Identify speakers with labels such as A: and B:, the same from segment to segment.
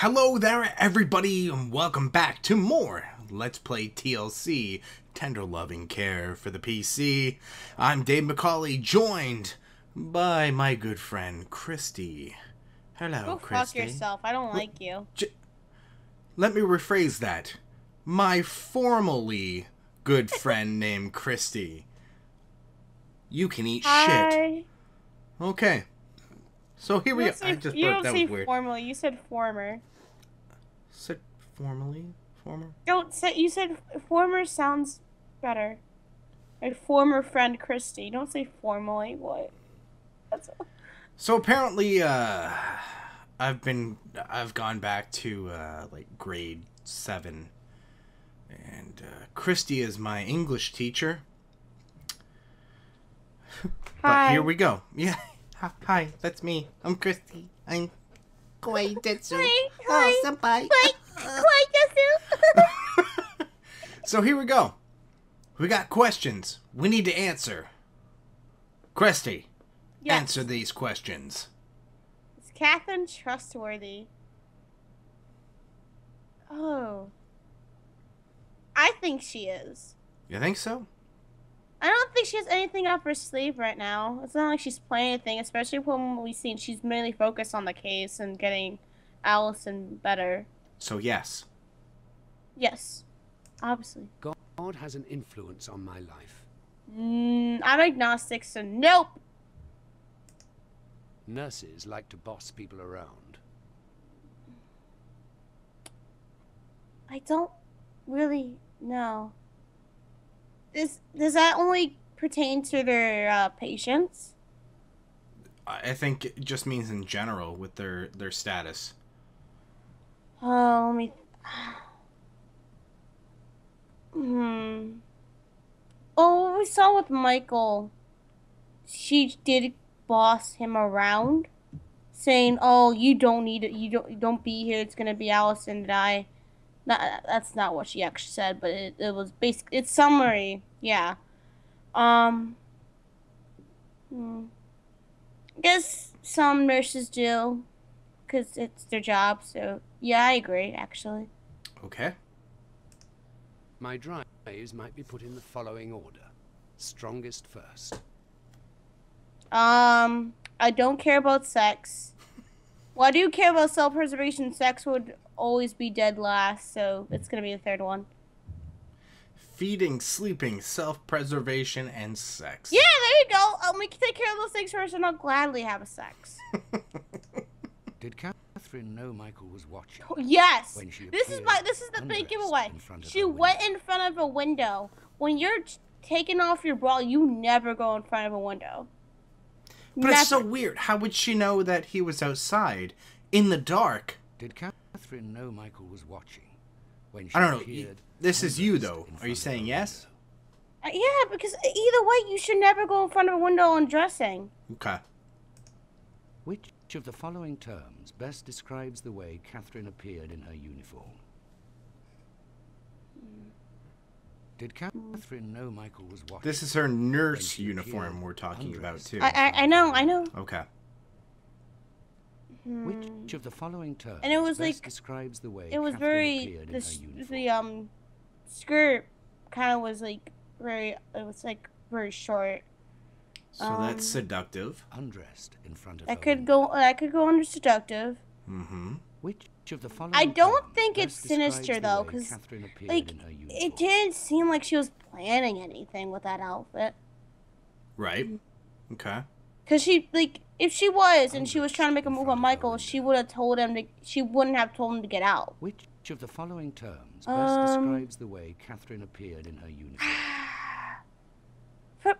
A: Hello there, everybody, and welcome back to more Let's Play TLC, Tender Loving Care for the PC. I'm Dave McCauley, joined by my good friend, Kristi. Hello,
B: Go
A: Kristi.
B: fuck yourself. I don't like you.
A: Let me rephrase that. My formerly good friend named Kristi. You can eat shit. Okay. So here we go. I just
B: You
A: burped.
B: don't
A: That
B: say
A: was weird.
B: formally. You said former.
A: Said formally? Former?
B: Don't say. You said former sounds better. My former friend Kristi. Don't say formally. What? That's.
A: So apparently, I've gone back to like grade 7, and Kristi is my English teacher.
B: Hi.
A: But here we go. Yeah. Hi, that's me. I'm Kristi. I'm Kawaii Detsu.
B: Hi.
A: Oh, senpai. So here we go. We got questions we need to answer. Kristi,
B: Yes.
A: answer these questions.
B: Is Catherine trustworthy? Oh. I think she is.
A: You think so?
B: I don't think she has anything up her sleeve right now. It's not like she's playing anything, especially when we've seen she's mainly focused on the case and getting Allison better.
A: So yes.
B: Yes. Obviously.
C: God has an influence on my life.
B: I'm agnostic, so nope.
C: Nurses like to boss people around.
B: I don't really know. Does that only pertain to their patients?
A: I think it just means in general with their status.
B: Oh, let me... Oh, we saw with Michael. She did boss him around, saying, "Oh, you don't need it. You don't be here. It's gonna be Allison and I." That's not what she actually said, but it was basic. It's summary. Yeah. I guess some nurses do, because it's their job. So yeah, I agree. Actually.
A: Okay.
C: My drives might be put in the following order. Strongest first.
B: I don't care about sex. Well, I do care about self-preservation. Sex would always be dead last, so it's gonna be the third one.
A: Feeding, sleeping, self-preservation, and sex.
B: Yeah, there you go. We can take care of those things first, and I'll gladly have a sex.
C: Did Catherine know Michael was watching?
B: Yes.
C: When she
B: This is the big
C: undressed
B: giveaway.
C: in front of
B: She
C: her
B: went
C: window?
B: in front of a window. When you're taking off your bra, you never go in front of a window.
A: But
B: Never.
A: it's so weird. How would she know that he was outside in the dark?
C: Did Catherine know Michael was watching? When she
A: I don't know.
C: appeared
A: This is you,
C: undressed
A: though.
C: in
A: Are you
C: front of
A: saying
C: her
A: yes?
C: window?
B: Yeah, because either way, you should never go in front of a window undressing.
A: Okay.
C: Which of the following terms best describes the way Catherine appeared in her uniform? Did Catherine know Michael was watching?
A: This is her nurse
C: When she
A: uniform
C: appeared
A: we're talking about,
C: undressed
A: too.
B: I know.
A: Okay.
C: Which of the following terms
B: And it was
C: best
B: like-
C: describes the way
B: It was
C: Catherine
B: very
C: appeared in her uniform?
B: the skirt kind of was like very very short.
A: So that's seductive.
C: Undressed in front of
B: I
C: her
B: could
C: window.
B: go under seductive.
A: Mm-hmm.
C: Which of the following
B: I don't
C: terms
B: think
C: best
B: it's sinister
C: describes the
B: though,
C: way
B: because
C: Catherine appeared
B: like
C: in her uniform?
B: it didn't seem like she was planning anything with that outfit.
A: Right. Okay.
B: Cause she if she was and she was trying to make a
C: In
B: move
C: front
B: on
C: of her
B: Michael, she
C: window.
B: would have told him to. She wouldn't have told him to get out.
C: Which of the following terms best describes the way Catherine appeared in her uniform?
B: For,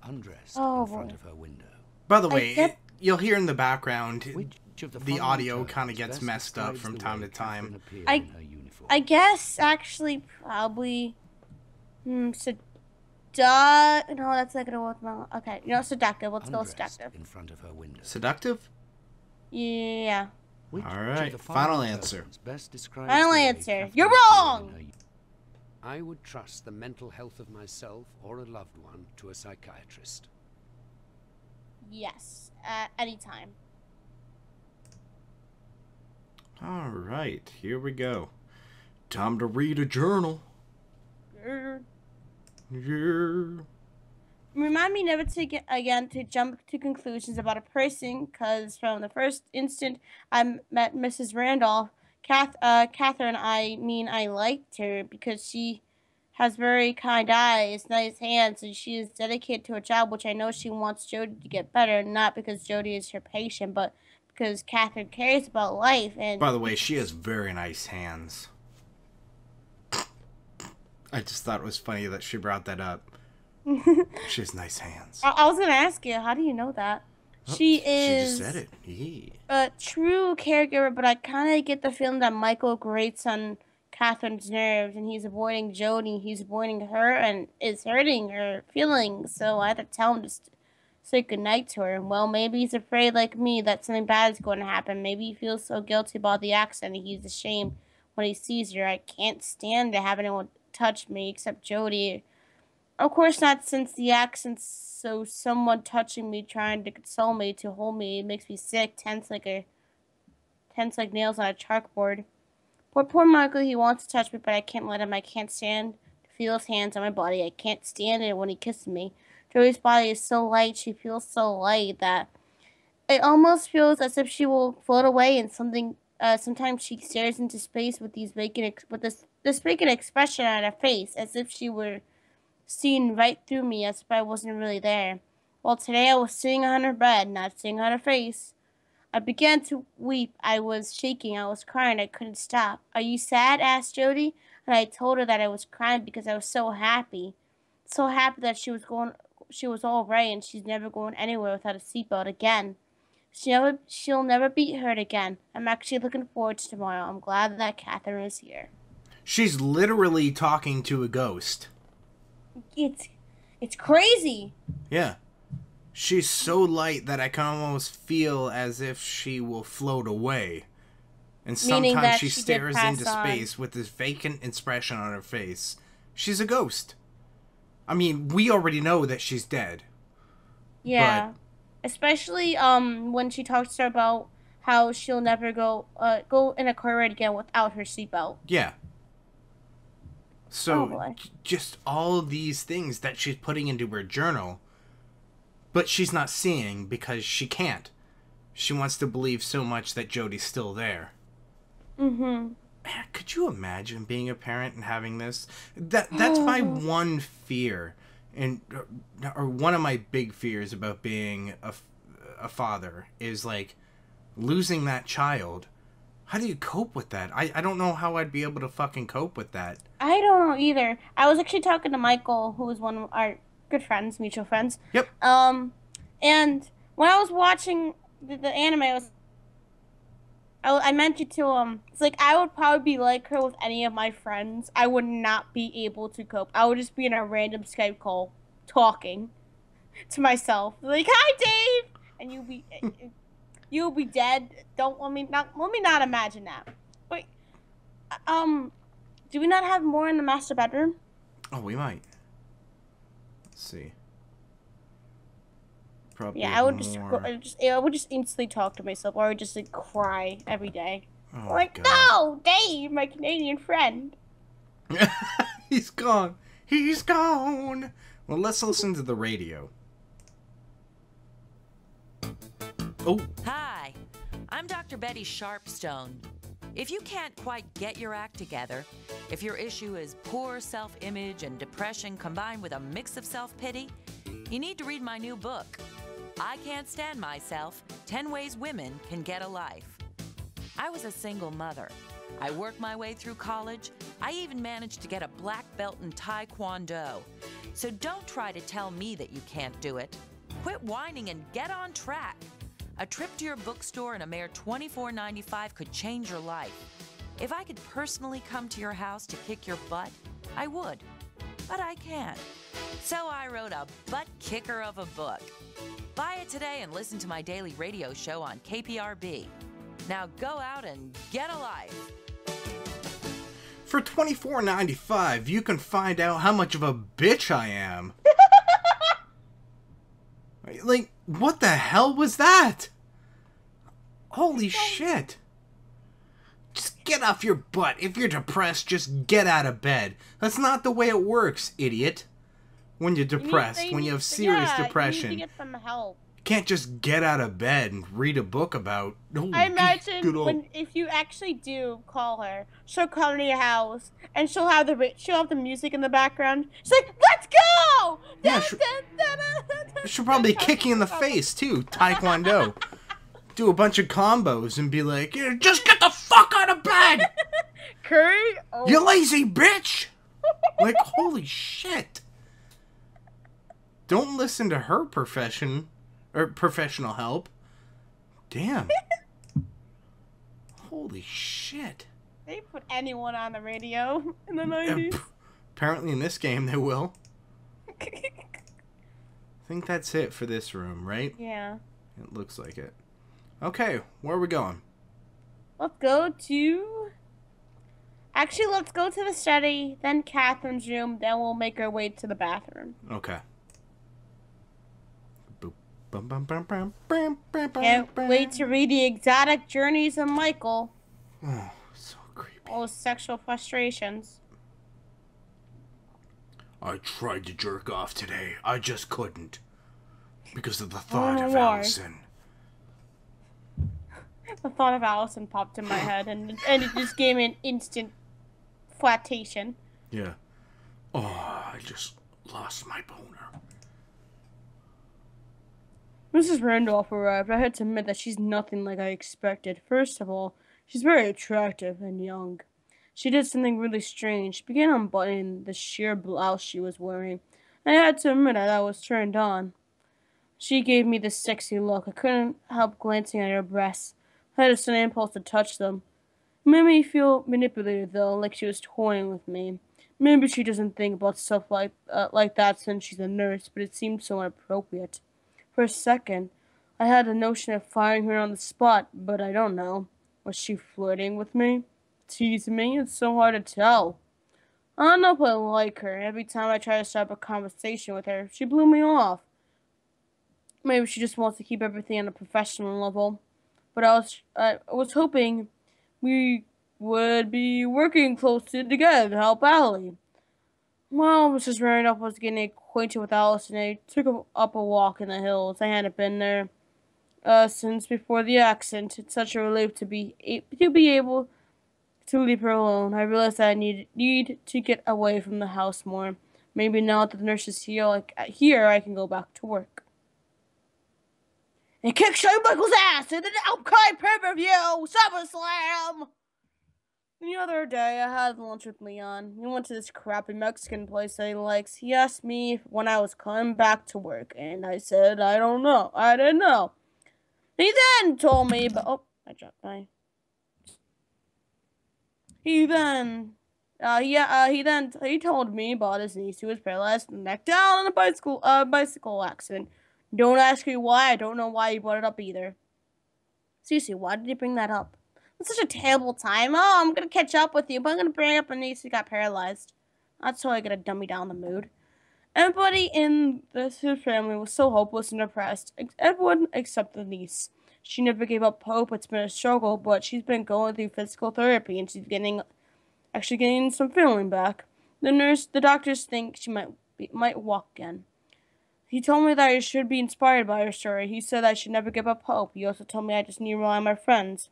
C: Undressed
B: Oh,
C: in front
B: boy.
C: of her window.
A: By the way,
B: get-
A: you'll hear in the background,
C: Which of the
A: the
C: following
A: audio
C: terms
A: kind of gets
C: best
A: messed up
C: describes
A: from
C: the
A: time
C: way
A: to time.
C: Catherine appeared
B: I-
C: in her uniform?
B: I guess actually probably no, that's not gonna work. No, okay, seductive. Let's go with
C: Undressed
B: seductive.
C: in front of her window.
A: Seductive?
B: Yeah.
C: Which
A: All
C: of
A: right,
C: the
A: final
C: following
A: answer.
C: terms best describes
B: Final
C: the way
B: answer.
C: Catherine
B: You're
C: appeared in
B: wrong!
C: her I would trust the mental health of myself or a loved one to a psychiatrist.
B: Yes, at any time.
A: All right, here we go. Time to read a journal. Yeah.
B: Remind me never to jump to conclusions about a person, because from the first instant I met Mrs. Randolph, Catherine, I liked her because she has very kind eyes, nice hands, and she is dedicated to her job, which I know she wants Jody to get better, not because Jody is her patient, but because Catherine cares about life. And
A: by the way, she has very nice hands. I just thought it was funny that she brought that up. She has nice hands.
B: I was going to ask you, how do you know that? She is...
A: She just said it. Yeah.
B: A true caregiver, but I kind of get the feeling that Michael grates on Catherine's nerves, and he's avoiding Jody. He's avoiding her and is hurting her feelings, so I had to tell him to say goodnight to her. Well, maybe he's afraid, like me, that something bad is going to happen. Maybe he feels so guilty about the accident he's ashamed when he sees her. I can't stand to have anyone touch me except Jody. Of course not, since the accent, so someone touching me, trying to console me, to hold me, it makes me sick, tense like nails on a chalkboard. Poor Michael, he wants to touch me, but I can't let him. I can't stand to feel his hands on my body. I can't stand it when he kisses me. Joey's body is so light, she feels so light that it almost feels as if she will float away in something. Sometimes she stares into space with this vacant expression on her face, as if she were seeing right through me, as if I wasn't really there. Well, today I was sitting on her bed, not sitting on her face. I began to weep. I was shaking. I was crying. I couldn't stop. Are you sad? Asked Jody. And I told her that I was crying because I was so happy. So happy that she was all right, and she's never going anywhere without a seatbelt again. She'll never be hurt again. I'm actually looking forward to tomorrow. I'm glad that Catherine is here.
A: She's literally talking to a ghost.
B: It's crazy.
A: Yeah. She's so light that I can almost feel as if she will float away. And sometimes she stares into space with this vacant expression on her face. She's a ghost. I mean, we already know that she's dead.
B: Yeah. Especially when she talks to her about how she'll never go in a car ride again without her seatbelt.
A: Yeah. So, just all of these things that she's putting into her journal, but she's not seeing because she can't. She wants to believe so much that Jody's still there.
B: Mm-hmm.
A: Man, could you imagine being a parent and having this? That's my one fear, or one of my big fears about being a father is, like, losing that child. How do you cope with that? I don't know how I'd be able to fucking cope with that.
B: I don't know either. I was actually talking to Michael, who is one of our good friends, mutual friends.
A: Yep.
B: And when I was watching the anime, I mentioned to him, it's like I would probably be like her with any of my friends. I would not be able to cope. I would just be in a random Skype call talking to myself, like, "Hi, Dave," and you'll be dead. Let me not imagine that. Wait, do we not have more in the master bedroom?
A: Oh, we might. Let's see. Probably.
B: Yeah, I would just instantly talk to myself, or I would just, like, cry every day.
A: Oh,
B: like,
A: God.
B: "No, Dave, my Canadian friend."
A: He's gone. He's gone. Well, let's listen to the radio. Oh.
D: Hi, I'm Dr. Betty Sharpstone. If you can't quite get your act together, if your issue is poor self-image and depression combined with a mix of self-pity, you need to read my new book, I Can't Stand Myself, 10 Ways Women Can Get a Life. I was a single mother. I worked my way through college. I even managed to get a black belt in Taekwondo. So don't try to tell me that you can't do it. Quit whining and get on track. A trip to your bookstore and a mere $24.95 could change your life. If I could personally come to your house to kick your butt, I would. But I can't. So I wrote a butt kicker of a book. Buy it today and listen to my daily radio show on KPRB. Now go out and get a life.
A: For $24.95, you can find out how much of a bitch I am. Like, what the hell was that? Holy shit. Just get off your butt. If you're depressed, just get out of bed. That's not the way it works, idiot. When you're depressed, when you have serious depression.
B: You need to get some help.
A: You can't just get out of bed and read a book about... Oh,
B: I imagine if you actually do call her, she'll come to your house and she'll have the music in the background. She's like, "Let's go!"
A: Yeah, she'll probably kick you in the face too. Taekwondo. Do a bunch of combos and be like, "Yeah, just get the fuck out of bed!
B: Curry? Oh.
A: You lazy bitch!" Like, holy shit. Don't listen to her professional help. Damn. Holy shit.
B: They put anyone on the radio in the 90s.
A: Apparently in this game they will. I think that's it for this room, right?
B: Yeah.
A: It looks like it. Okay, where are we going?
B: Let's go to... Actually, let's go to the study, then Catherine's room, then we'll make our way to the bathroom.
A: Okay.
B: Can't wait to read the exotic journeys of Michael.
A: Oh, so creepy.
B: All his sexual frustrations.
A: I tried to jerk off today. I just couldn't. Because of the thought of
B: why.
A: Allison.
B: The thought of Allison popped in my head, and it just gave me an instant flatation.
A: Yeah. Oh, I just lost my boner.
B: Mrs. Randolph arrived. I had to admit that she's nothing like I expected. First of all, she's very attractive and young. She did something really strange. She began unbuttoning the sheer blouse she was wearing. I had to admit that I was turned on. She gave me this sexy look. I couldn't help glancing at her breasts. I had a sudden impulse to touch them. It made me feel manipulated, though, like she was toying with me. Maybe she doesn't think about stuff like that since she's a nurse, but it seemed so inappropriate. For a second, I had a notion of firing her on the spot, but I don't know. Was she flirting with me? Teasing me? It's so hard to tell. I don't know if I like her. Every time I try to start up a conversation with her, she blew me off. Maybe she just wants to keep everything on a professional level. But I was hoping we would be working closely together to help Allie. Well, Mrs. Randolph was getting acquainted with Alice, and I took up a walk in the hills. I hadn't been there since before the accident. It's such a relief to be able to leave her alone. I realized that I need to get away from the house more. Maybe now that the nurse is here, I can go back to work. And kick Shawn Michaels' ass in the upcoming pay-per-view SummerSlam! The other day, I had lunch with Leon. We went to this crappy Mexican place that he likes. He asked me when I was coming back to work, and I said, I don't know. I didn't know. He then told me about... Oh, I dropped my... He told me about his niece who was paralyzed from the neck down in a bicycle accident. Don't ask me why. I don't know why he brought it up either. Seriously, why did he bring that up? It's such a terrible time. Oh, I'm going to catch up with you, but I'm going to bring up a niece who got paralyzed. That's how I get to dummy down the mood. Everybody in his family was so hopeless and depressed. Everyone except the niece. She never gave up hope. It's been a struggle, but she's been going through physical therapy, and she's actually getting some feeling back. The doctors think she might walk again. He told me that I should be inspired by her story. He said I should never give up hope. He also told me I just need to rely on my friends.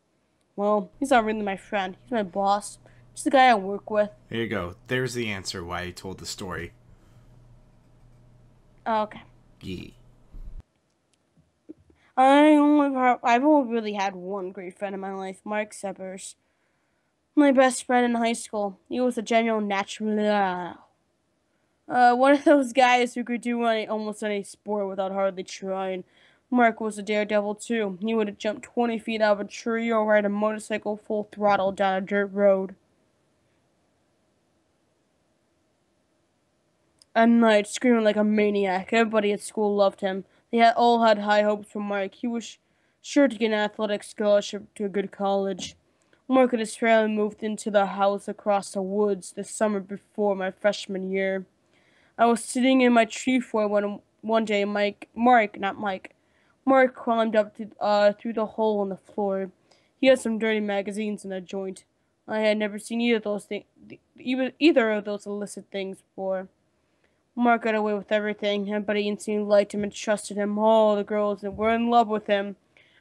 B: Well, he's not really my friend. He's my boss. Just the guy I work with.
A: Here you go. There's the answer why he told the story.
B: Oh, okay.
A: Yeah.
B: I've only really had one great friend in my life, Mark Severs. My best friend in high school. He was a genuine natural. One of those guys who could do almost any sport without hardly trying. Mark was a daredevil too. He would have jumped 20 feet out of a tree or ride a motorcycle full throttle down a dirt road. At night, screaming like a maniac. Everybody at school loved him. They all had high hopes for Mark. He was sure to get an athletic scholarship to a good college. Mark and his family moved into the house across the woods the summer before my freshman year. I was sitting in my tree fort when one day, Mark climbed up through the hole in the floor. He had some dirty magazines in a joint. I had never seen either of those illicit things before. Mark got away with everything. Everybody instantly liked him and trusted him. All the girls were in love with him,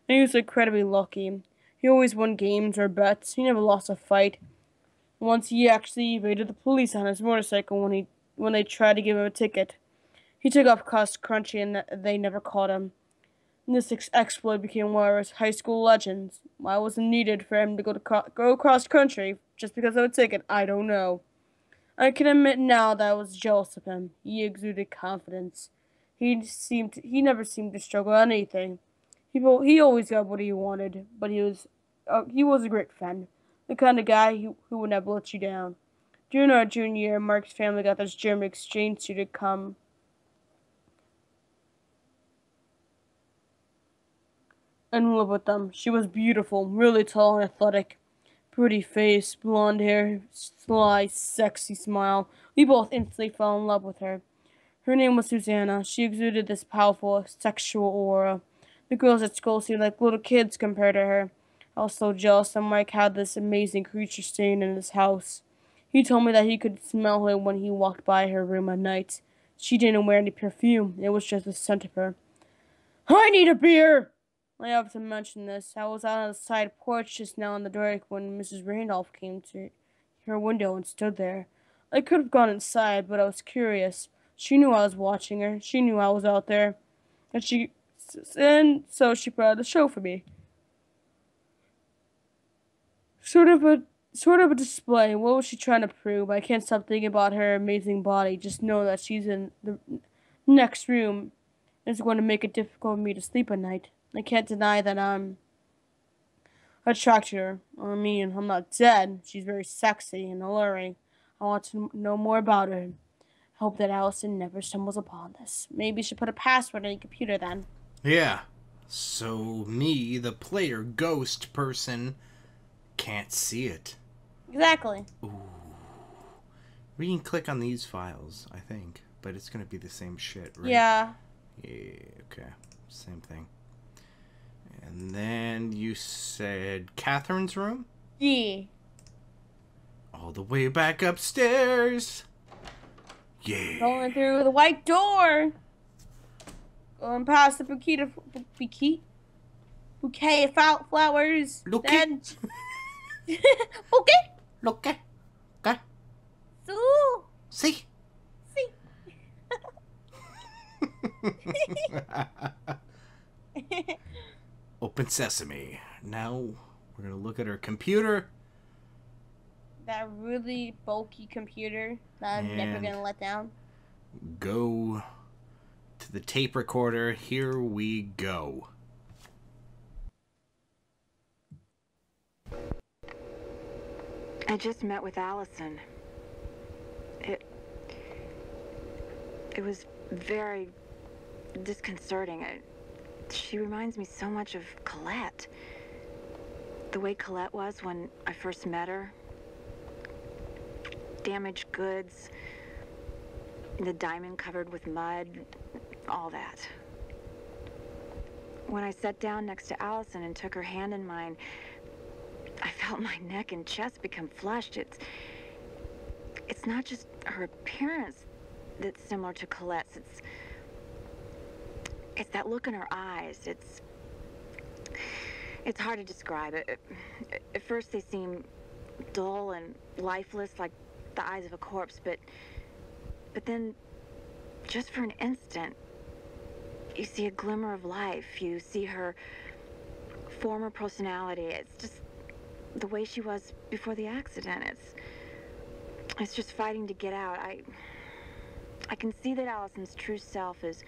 B: and he was incredibly lucky. He always won games or bets. He never lost a fight. Once he actually evaded the police on his motorcycle when they tried to give him a ticket. He took off cross country and they never caught him. And this exploit became one of his high school legends. Why wasn't needed for him to go cross country just because of a ticket? I don't know. I can admit now that I was jealous of him. He exuded confidence. He never seemed to struggle on anything. He always got what he wanted, but he was a great friend, the kind of guy who would never let you down. During our junior year, Mark's family got this German exchange student to come and live with them. She was beautiful, really tall and athletic. Pretty face, blonde hair, sly, sexy smile. We both instantly fell in love with her. Her name was Susanna. She exuded this powerful sexual aura. The girls at school seemed like little kids compared to her. I was so jealous that Mike had this amazing creature staying in his house. He told me that he could smell her when he walked by her room at night. She didn't wear any perfume. It was just the scent of her. I need a beer! I have to mention this. I was out on the side porch just now in the dark when Mrs. Randolph came to her window and stood there. I could have gone inside, but I was curious. She knew I was watching her. She knew I was out there. And so she put on the show for me. Sort of a display. What was she trying to prove? I can't stop thinking about her amazing body. Just know that she's in the next room. It's going to make it difficult for me to sleep at night. I can't deny that I'm attracted to her. I mean, I'm not dead. She's very sexy and alluring. I want to know more about her. I hope that Allison never stumbles upon this. Maybe you should put a password on your computer then.
A: Yeah. So me, the player ghost person, can't see it.
B: Exactly.
A: Ooh. We can click on these files, I think. But it's going to be the same shit, right?
B: Yeah.
A: Yeah, okay. Same thing. And then you said Catherine's room?
B: Yeah.
A: All the way back upstairs. Yeah.
B: Going through the white door. Going past the bouquet of flowers.
A: Look
B: Then... okay.
A: Look at. Okay.
B: So...
A: See?
B: See.
A: Open sesame. Now we're going to look at her computer.
B: That really bulky computer that I'm never going to let down.
A: Go to the tape recorder. Here we go.
E: I just met with Allison. It was very disconcerting. She reminds me so much of Colette. The way Colette was when I first met her. Damaged goods, the diamond covered with mud, all that. When I sat down next to Allison and took her hand in mine, I felt my neck and chest become flushed. It's not just her appearance that's similar to Colette's. It's that look in her eyes. It's hard to describe it. At first they seem dull and lifeless, like the eyes of a corpse, but then just for an instant you see a glimmer of life. You see her former personality. It's just the way she was before the accident. It's just fighting to get out. I can see that Allison's true self is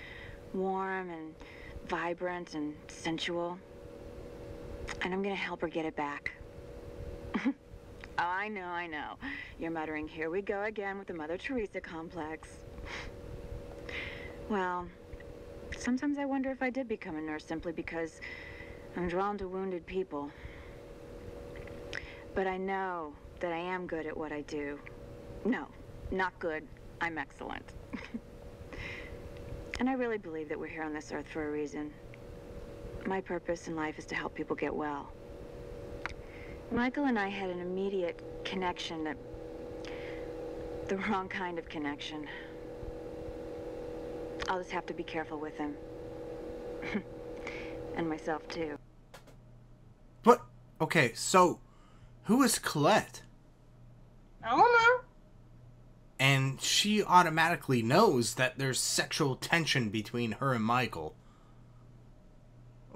E: warm and vibrant and sensual, and I'm gonna help her get it back. Oh, I know. You're muttering, here we go again with the Mother Teresa complex. Well, sometimes I wonder if I did become a nurse simply because I'm drawn to wounded people. But I know that I am good at what I do. No, not good. I'm excellent. And And I really believe that we're here on this earth for a reason. My purpose in life is to help people get well. Michael and I had an immediate connection, the wrong kind of connection. I'll just have to be careful with him. And myself, too.
A: But, okay, so, who is Colette?
B: I don't know.
A: And she automatically knows that there's sexual tension between her and Michael.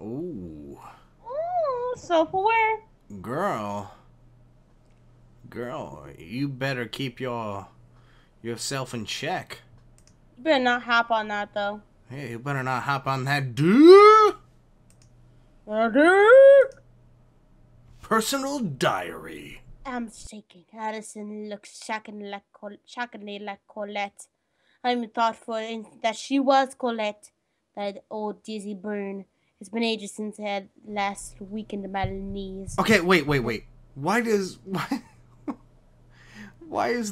A: Ooh.
B: Ooh, self-aware.
A: Girl, you better keep yourself in check.
B: You better not hop on that, though.
A: Hey, you better not hop on that dude. Personal diary.
B: I'm shaking. Addison looks shockingly like Colette. I'm thoughtful that she was Colette. That old dizzy burn. It's been ages since I had last weekend in my knees.
A: Okay, wait. Why is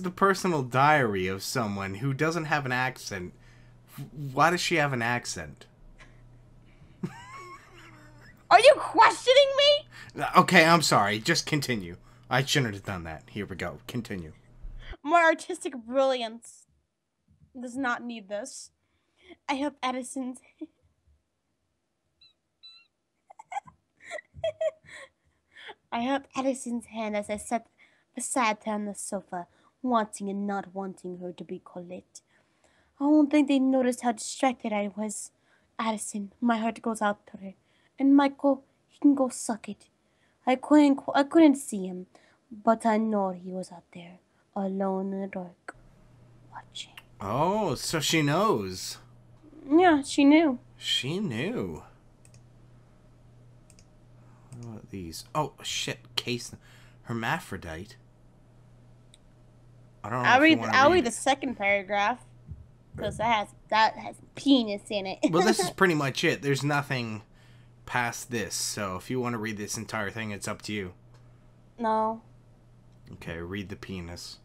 A: the personal diary of someone who doesn't have an accent? Why does she have an accent?
B: Are you questioning me?
A: Okay, I'm sorry. Just continue. I shouldn't have done that. Here we go. Continue.
B: My artistic brilliance does not need this. I hope Addison's... I hope Addison's hand as I sat beside her on the sofa, wanting and not wanting her to be Colette. I don't think they noticed how distracted I was. Addison, my heart goes out to her. And Michael, he can go suck it. I couldn't see him, but I know he was out there, alone in the dark, watching.
A: Oh, so she knows.
B: Yeah, she knew.
A: She knew. What are these? Oh, shit. Case. Hermaphrodite. I don't know.
B: I'll read the second paragraph. Because that has penis in it.
A: Well, this is pretty much it. There's nothing past this. So if you want to read this entire thing, it's up to you.
B: No.
A: Okay, read the penis.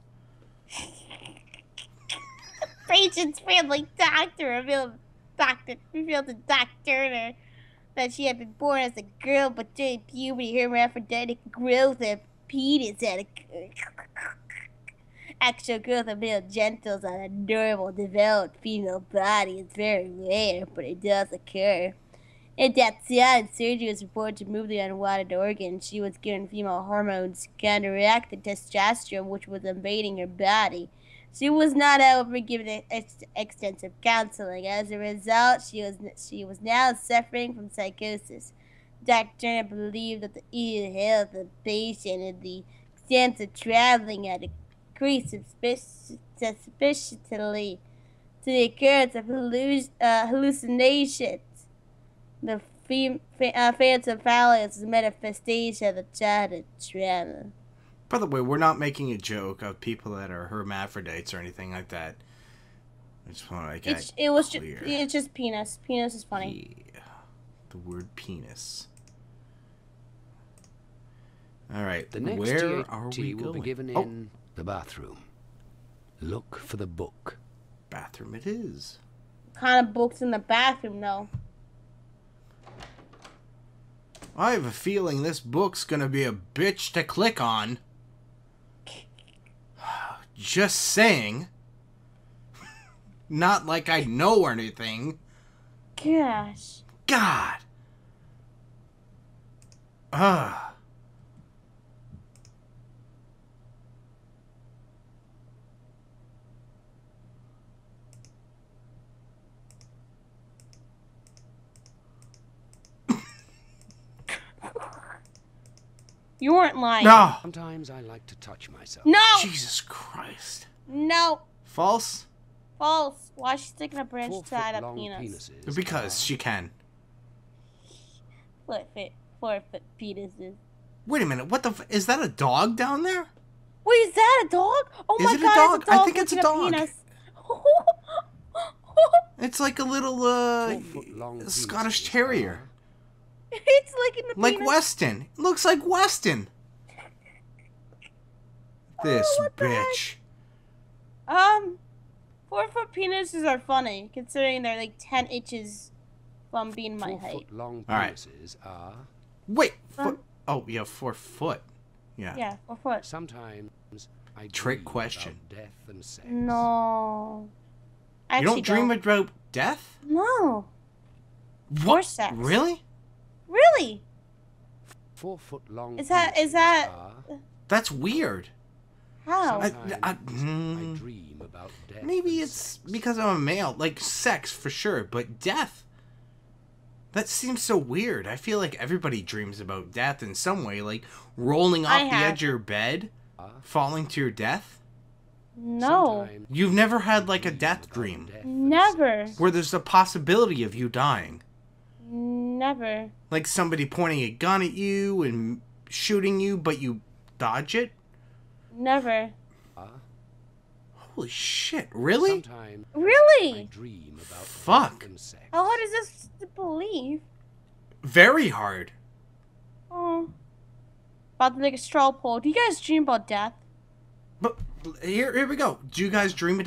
B: Patient's family doctor revealed to doctor that she had been born as a girl, but during puberty, her hermaphroditic growth of penis had actual growth of male genitals on a normal, developed female body. It's very rare, but it does occur. In that time, surgery was reported to remove the unwanted organ. She was given female hormones to counteract the testosterone which was invading her body. She was not, however, given extensive counseling. As a result, she was now suffering from psychosis. Dr. Turner believed that the ill health of the patient and the extensive traveling had increased suspiciously to the occurrence of hallucinations. The phantom phallus is a manifestation of the childhood trauma.
A: By the way, we're not making a joke of people that are hermaphrodites or anything like that. I just want to make it clear.
B: It's just penis. Penis is funny.
A: Yeah, the word penis. All right,
C: the next
A: where are we
C: will
A: going?
C: be given in the bathroom. Look for the book.
A: Bathroom it is.
B: What kind of books in the bathroom, though?
A: I have a feeling this book's gonna be a bitch to click on. Just saying. Not like I know anything.
B: Gosh.
A: God. Ugh.
B: You weren't lying.
A: No.
C: Sometimes I like to touch myself.
B: No.
A: Jesus Christ.
B: No.
A: False?
B: False. Why is she sticking a branch
C: 4
B: tied
C: foot
B: up
C: long
B: penis?
C: penises
A: Because
C: are-
A: she can.
B: 4-foot penises.
A: Wait a minute. What the is that a dog down there?
B: Wait, is that a dog? Oh
A: Is
B: my
A: it a
B: god,
A: dog?
B: it's a dog.
A: I think it's a
B: looking at
A: dog.
B: penis.
A: It's like a little
C: 4 foot long
A: Scottish
C: penises
A: Terrier.
B: It's licking the
A: Like
B: penis.
A: Weston. It looks like Weston. This
B: what the heck?
A: bitch.
B: 4-foot penises are funny, considering they're like 10 inches from being my height.
C: 4-foot-long
A: All right.
C: penises are
A: Wait.
B: Huh?
A: Oh, yeah, 4 foot. Yeah.
B: Yeah, 4 foot.
C: sometimes I
A: Trick
C: dream
A: question.
C: about death and sex.
B: No. I
A: You
B: actually
A: don't dream about death?
B: No.
A: What?
B: Or sex.
A: Really?
B: Really?
C: 4-foot-long
B: Is that-
C: penises are
A: That's weird.
B: How?
C: sometimes I
A: hmm.
C: dream about death.
A: Maybe
C: and
A: it's
C: sex.
A: because I'm a male. Like, sex, for sure. But death? That seems so weird. I feel like everybody dreams about death in some way. Like, rolling off
B: I
A: the
B: have.
A: edge of your bed, falling to your death.
B: No.
C: Sometimes
A: You've never had, like, a
C: dream
A: death
C: about
A: dream.
C: death and
B: Never.
C: sex.
A: Where there's a possibility of you dying.
B: Never.
A: Like somebody pointing a gun at you and shooting you, but you dodge it?
B: Never.
A: Holy shit, really?
C: Sometimes I
B: Really?
C: dream about
A: Fuck.
C: death and sex.
B: How hard is this to believe?
A: Very hard.
B: Oh. About to make a straw poll. Do you guys dream about death?
A: But here we go. Do you guys dream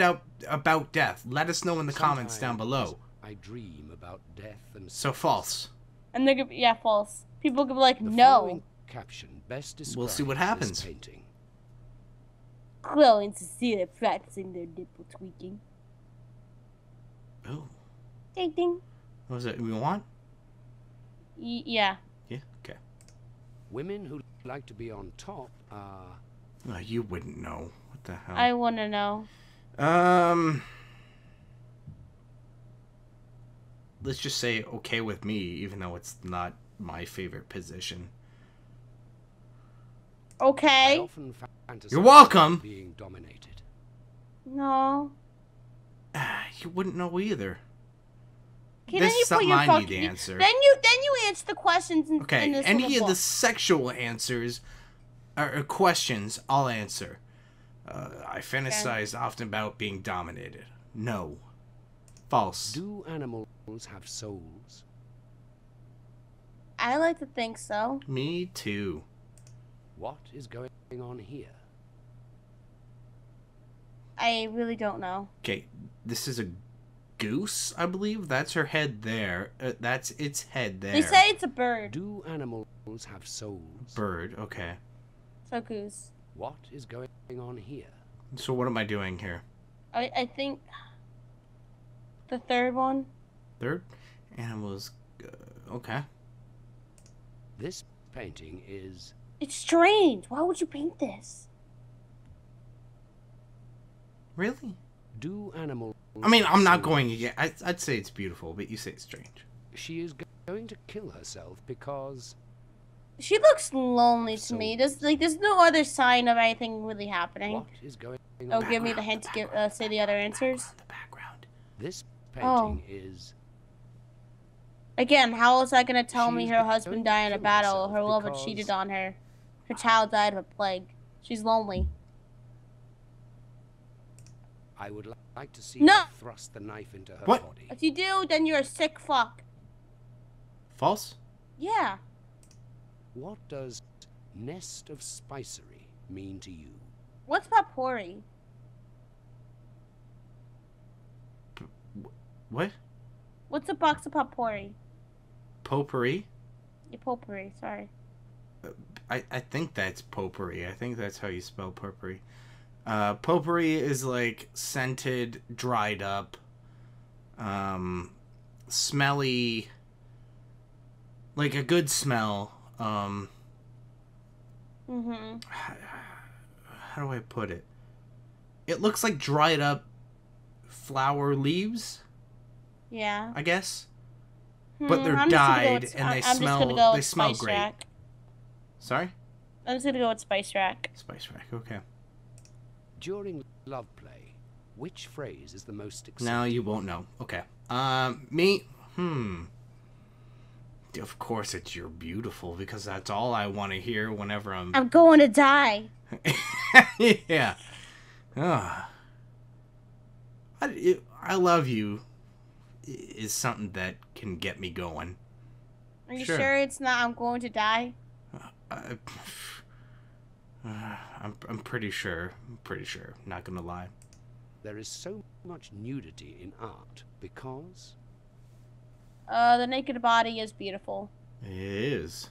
A: about death? Let us know in the comments down below.
C: I dream about death and sex.
A: So false.
B: And they're gonna be, yeah, false. People could be like,
C: The
B: no.
C: following caption best describes
A: We'll see what
C: this
A: happens.
C: painting.
B: Chloe and Cecilia practicing their nipple tweaking.
A: Oh.
B: Ding ding.
A: What was it we want?
B: Yeah.
A: Yeah, okay.
C: Women who like to be on top are
A: Oh, you wouldn't know. What the hell?
B: I wanna know.
A: Let's just say okay with me, even though it's not my favorite position.
C: I
B: Okay.
C: often fantasize
A: You're welcome.
C: about being dominated.
B: No.
A: You wouldn't know either.
B: Okay,
A: This
B: then you
A: is
B: put
A: something
B: your
A: I need to
B: fucking-
A: answer.
B: Then you answer the questions in
A: Okay,
B: this
A: any
B: little
A: of the
B: book.
A: sexual answers or questions, I'll answer. I fantasize often about being dominated. No. False.
C: Do animals have souls?
B: I like to think so.
A: Me too.
C: What is going on here?
B: I really don't know.
A: Okay, this is a goose, I believe. That's her head there. That's its head there.
B: They say it's a bird.
C: Do animals have souls?
A: Bird, okay.
B: So goose.
C: What is going on here?
A: So what am I doing here?
B: I think the third one.
A: Third? Animals, okay.
C: This painting is
B: It's strange. Why would you paint this?
A: Really?
C: do animals
A: I mean, I'm not
C: have
A: going
C: souls?
A: again. I'd say it's beautiful, but you say it's strange.
C: She is going to kill herself because
B: She looks lonely to me. There's no other sign of anything really happening.
C: what is going on?
B: Oh, give me the hint to give say the other answers.
A: The background.
C: This
B: Oh.
C: painting is
B: Again, how is that gonna tell me
C: She's
B: her
C: going
B: husband
C: to
B: died in a
C: kill
B: battle?
C: herself
B: Her lover
C: because-
B: cheated on her. Her child died of a plague. She's lonely.
C: I would like to see
B: No.
C: her thrust the knife into her
A: What?
C: body.
B: If you do, then you're a sick fuck.
A: False?
B: Yeah.
C: What does nest of spicery mean to you?
B: What's potpourri?
A: What?
B: What's a box of potpourri?
A: Potpourri?
B: Yeah, potpourri. Sorry.
A: I think that's potpourri. I think that's how you spell potpourri. Potpourri is like scented, dried up, smelly, like a good smell.
B: Mm-hmm.
A: How do I put it? It looks like dried up flower leaves,
B: Yeah.
A: I guess. But they're
B: I'm just gonna go
A: dyed
B: with-
A: and they
B: I'm just
A: smell.
B: gonna go
A: They
B: with
A: smell
B: Spice
A: great.
B: Rack.
A: Sorry,
B: I'm just gonna go with Spice Rack.
A: Spice Rack. Okay.
C: During love play, which phrase is the most exciting?
A: Now you won't know. Okay. Me. Of course, it's "you're beautiful" because that's all I want to hear whenever I'm.
B: I'm going to die.
A: Yeah. I love you is something that can get me going.
B: Are you
A: Sure.
B: sure it's not I'm going to die?
A: I'm pretty sure. I'm pretty sure. Not gonna lie.
C: There is so much nudity in art because...
B: The naked body is beautiful.
A: It is.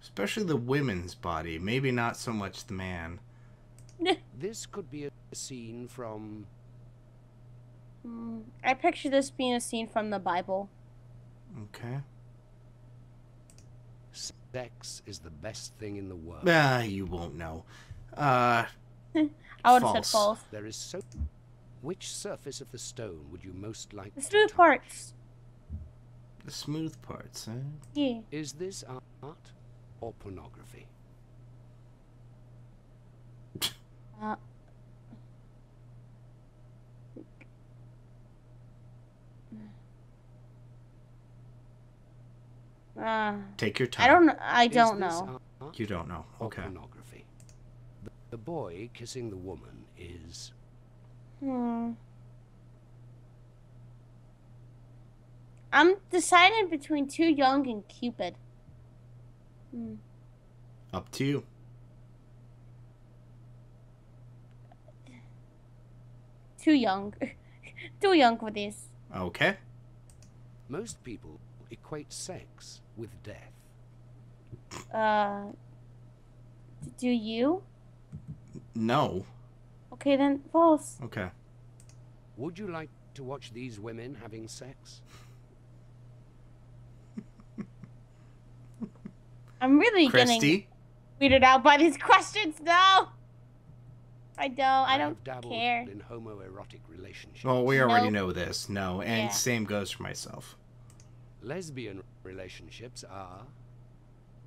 A: Especially the women's body. Maybe not so much the man.
C: This could be a scene from...
B: I picture this being a scene from the Bible.
A: Okay.
C: Sex is the best thing in the world.
A: Ah, you won't know.
B: I would have said
A: False.
B: false.
C: There is so... Which surface of the stone would you most like
B: The
C: to
B: smooth
C: touch?
B: parts.
A: The smooth parts, huh?
B: Yeah.
C: Is this art or pornography?
A: Take your time.
B: I don't
C: Is this
B: know.
C: art
A: You don't know.
C: or
A: Okay.
C: pornography? The boy kissing the woman is...
B: I'm deciding between Too Young and Cupid.
A: Up to you.
B: Too young. Too young for this.
A: Okay.
C: Most people equate sex with death.
B: Do you?
A: No.
B: Okay, then false.
A: Okay.
C: Would you like to watch these women having sex?
B: I'm really getting
A: Kristi?
B: weirded out by these questions. No, I don't. I
C: have
B: don't
C: dabbled
B: care.
C: in homoerotic relationships.
A: Well, we already
B: Nope.
A: know this. No. And
B: Yeah.
A: same goes for myself.
C: Lesbian relationships are...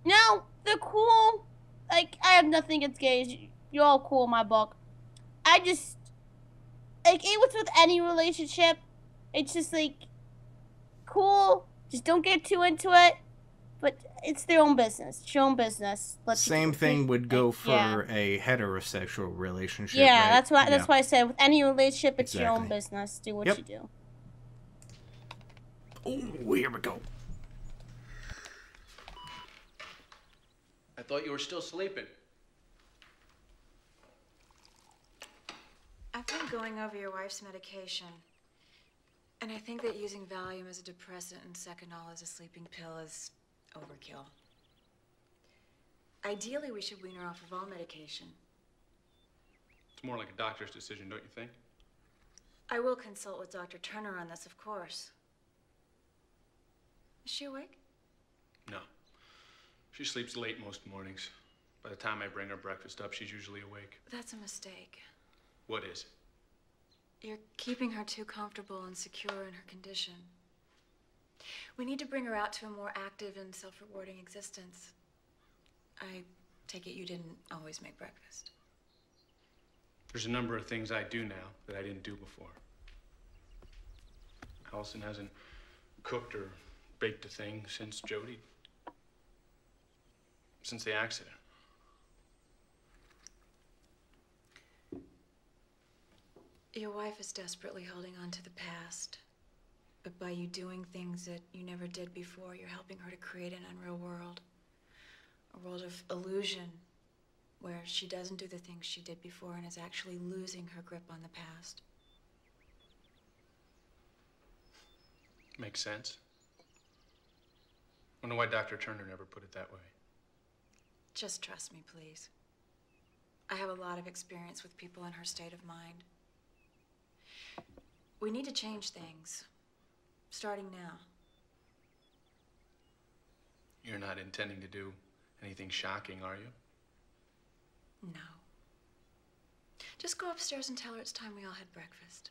B: No, they're cool. Like, I have nothing against gays. You're all cool in my book. I just, like, it was with any relationship. It's just, like, cool. Just don't get too into it. But it's their own business. It's your own business.
A: Same thing would go for
B: Yeah.
A: a heterosexual relationship.
B: Yeah,
A: right?
B: that's why I said with any relationship, it's your own
A: Exactly.
B: business. Do what
A: Yep.
B: you do.
A: Oh, here we go.
F: I thought you were still sleeping.
E: I've been going over your wife's medication. And I think that using Valium as a depressant and Seconal as a sleeping pill is overkill. Ideally, we should wean her off of all medication.
F: It's more like a doctor's decision, don't you think?
E: I will consult with Dr. Turner on this, of course. Is she awake?
F: No. She sleeps late most mornings. By the time I bring her breakfast up, she's usually awake.
E: That's a mistake.
F: What is?
E: You're keeping her too comfortable and secure in her condition. We need to bring her out to a more active and self-rewarding existence. I take it you didn't always make breakfast.
F: There's a number of things I do now that I didn't do before. Allison hasn't cooked or baked a thing since Jody. Since the accident.
E: Your wife is desperately holding on to the past. But by you doing things that you never did before, you're helping her to create an unreal world. A world of illusion, where she doesn't do the things she did before and is actually losing her grip on the past.
F: Makes sense. Wonder why Dr. Turner never put it that way.
E: Just trust me, please. I have a lot of experience with people in her state of mind. We need to change things, starting now.
F: You're not intending to do anything shocking, are you?
E: No. Just go upstairs and tell her it's time we all had breakfast.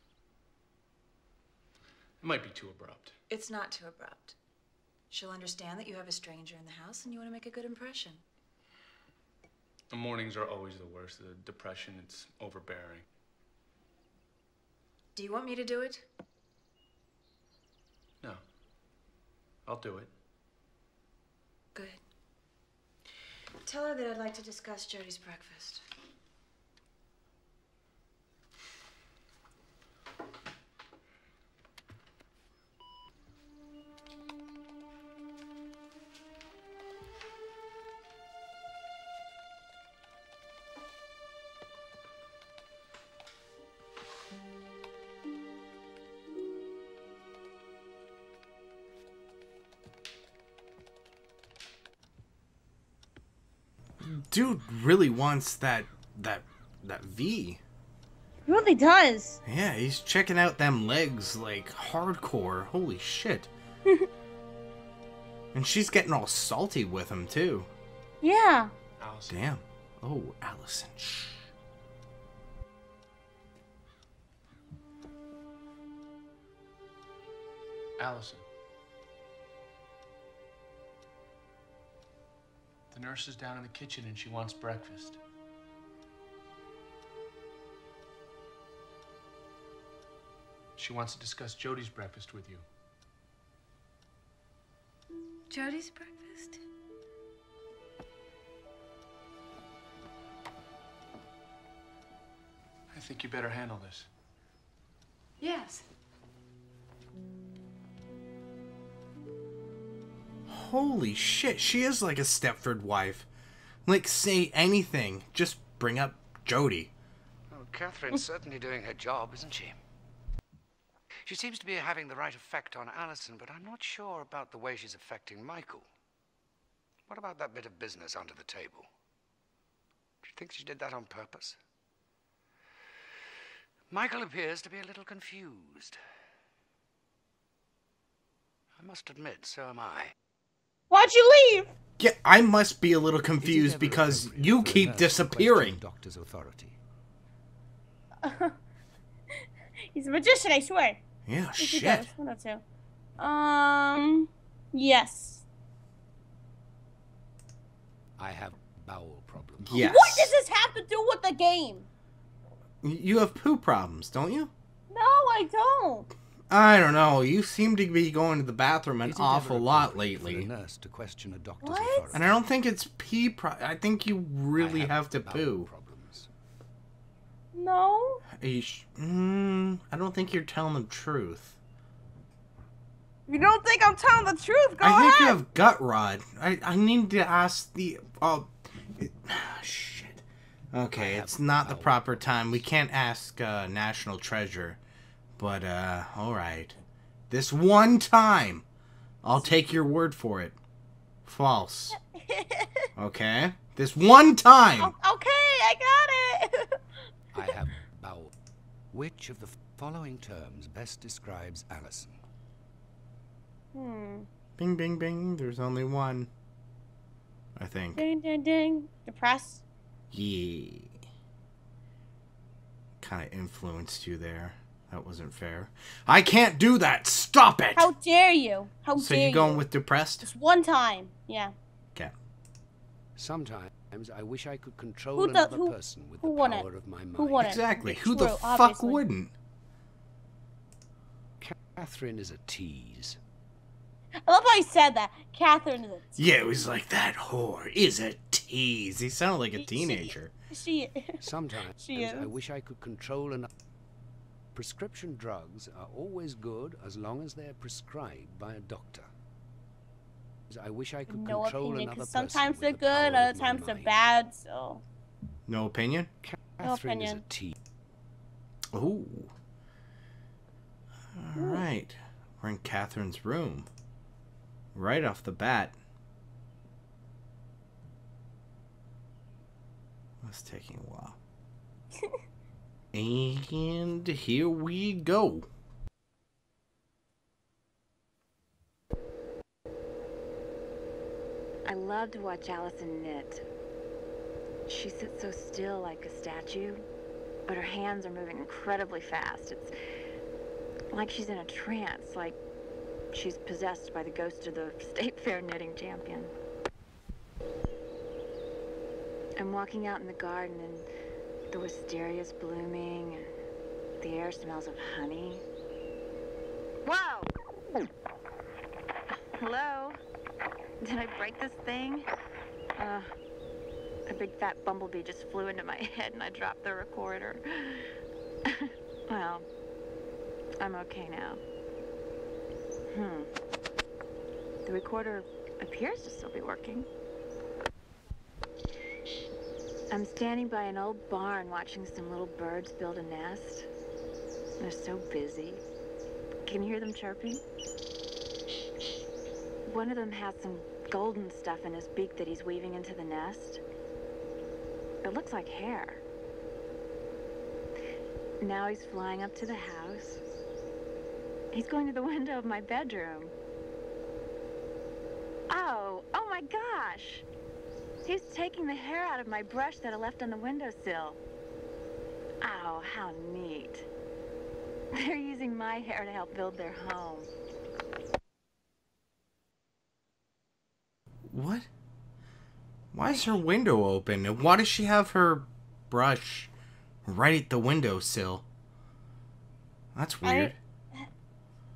F: It might be too abrupt.
E: It's not too abrupt. She'll understand that you have a stranger in the house and you want to make a good impression.
F: The mornings are always the worst. The depression, it's overbearing.
E: Do you want me to do it?
F: No. I'll do it.
E: Good. Tell her that I'd like to discuss Jody's breakfast.
A: dude really wants that V.
B: He really does.
A: Yeah, he's checking out them legs like hardcore. Holy shit. And she's getting all salty with him too.
B: Yeah.
F: Allison.
A: Damn. Oh, Allison. Shh.
F: Allison. The nurse is down in the kitchen and she wants breakfast. She wants to discuss Jody's breakfast with you.
E: Jody's breakfast?
F: I think you better handle this.
E: Yes.
A: Holy shit, she is like a Stepford wife. Like, say anything. Just bring up Jody.
C: Well, Catherine's certainly doing her job, isn't she? She seems to be having the right effect on Allison, but I'm not sure about the way she's affecting Michael. What about that bit of business under the table? Do you think she did that on purpose? Michael appears to be a little confused. I must admit, so am I.
B: Why'd you leave?
A: Yeah, I must be a little confused because you keep disappearing.
C: Doctor's authority.
B: He's a magician, I swear.
A: Yeah,
B: Yes, he
A: shit.
B: does. 102. Yes.
C: I have bowel problems.
A: Yes.
B: What does this have to do with the game?
A: You have poo problems, don't you?
B: No, I don't.
A: I don't know. You seem to be going to the bathroom an
C: Is it
A: awful
C: ever
A: lot
C: appropriate
A: lately.
C: for a nurse to question a doctor's
B: What?
C: authority?
A: And I don't think it's pee I think you really
C: I
A: have to
C: bowel
A: poo.
C: problems.
B: No.
A: I don't think you're telling the truth.
B: You don't think I'm telling the truth? Go
A: I think
B: ahead.
A: you have gut rot. I need to ask the... shit. Okay, it's not the proper time. We can't ask National Treasure. But, alright. This one time, I'll take your word for it. False. Okay? This one time!
B: Okay, I got it.
C: I have bowel. Which of the following terms best describes Allison?
A: Bing, bing, bing. There's only one. I think.
B: Ding, ding, ding. Depressed.
A: Yeah. Kind of influenced you there. That wasn't fair. I can't do that! Stop it!
B: How dare you? How
A: So
B: dare
A: you going
B: you?
A: with depressed?
B: Just one time. Yeah.
A: Okay.
C: Sometimes I wish I could control
B: Who does-
C: another
B: who-
C: person with
B: who
C: the
B: won it?
C: power of my mind.
B: Who won it?
A: Exactly.
B: It's
A: Who the
B: true,
A: fuck
B: obviously.
A: wouldn't?
C: Catherine is a tease.
B: I love how he said that. Catherine is a...
A: Yeah, it was like, that whore is a tease. He sounded like a teenager.
B: She...
C: Sometimes
B: She
C: I
B: is.
C: wish I could control another. Prescription drugs are always good as long as they're prescribed by a doctor. I wish I could
B: No
C: control
B: opinion,
C: another
B: because
C: person
B: sometimes
C: with
B: they're
C: the power
B: good,
C: of
B: other
C: my
B: times they're
C: mind.
B: bad, so...
A: No opinion?
C: Catherine is a
B: opinion.
C: tease.
A: Ooh. Alright. We're in Catherine's room. Right off the bat. That's taking a while. And here we go.
E: I love to watch Allison knit. She sits so still like a statue, but her hands are moving incredibly fast. It's like she's in a trance, like she's possessed by the ghost of the State Fair knitting champion. I'm walking out in the garden and the wisteria's blooming and the air smells of honey. Whoa! Hello? Did I break this thing? A big fat bumblebee just flew into my head and I dropped the recorder. Well, I'm okay now. The recorder appears to still be working. I'm standing by an old barn watching some little birds build a nest. They're so busy. Can you hear them chirping? One of them has some golden stuff in his beak that he's weaving into the nest. It looks like hair. Now he's flying up to the house. He's going to the window of my bedroom. Oh my gosh! He's taking the hair out of my brush that I left on the windowsill. Oh, how neat. They're using my hair to help build their home.
A: What? Why is her window open? And why does she have her brush right at the windowsill? That's weird.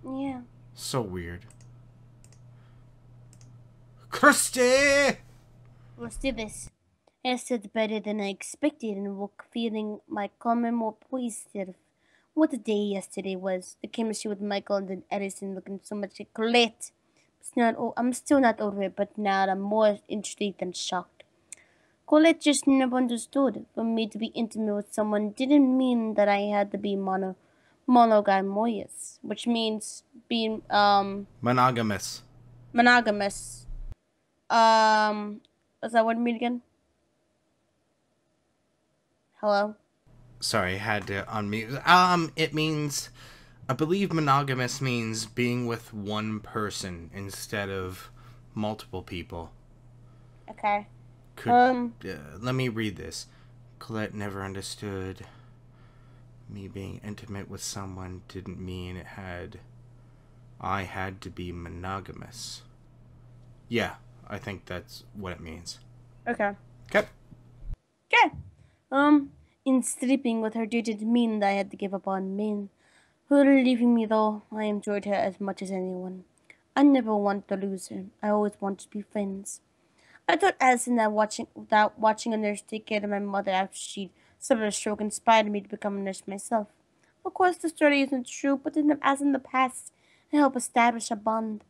B: Yeah.
A: So weird. Kristi!
B: Let's do this. I slept better than I expected and woke feeling my calmer, more positive. What a day yesterday was. The chemistry with Michael and then Edison looking so much like Colette. I'm still not over it, but now I'm more intrigued than shocked. Colette just never understood. For me to be intimate with someone didn't mean that I had to be monogamous, which means being
A: Monogamous.
B: monogamous. What's that word mean again? Hello?
A: Sorry, I had to unmute. It means, I believe monogamous means being with one person instead of multiple people.
B: Okay.
A: Let me read this. Colette never understood. Me being intimate with someone didn't mean I had to be monogamous. Yeah, I think that's what it means.
B: Okay.
A: Okay.
B: Okay. In sleeping with her didn't mean that I had to give up on men. Her leaving me though, I enjoyed her as much as anyone. I never wanted to lose her. I always wanted to be friends. I thought Alison that watching a nurse take care of my mother after she suffered a stroke inspired me to become a nurse myself. Of course, the story isn't true, but as in the past, it helped establish a bond.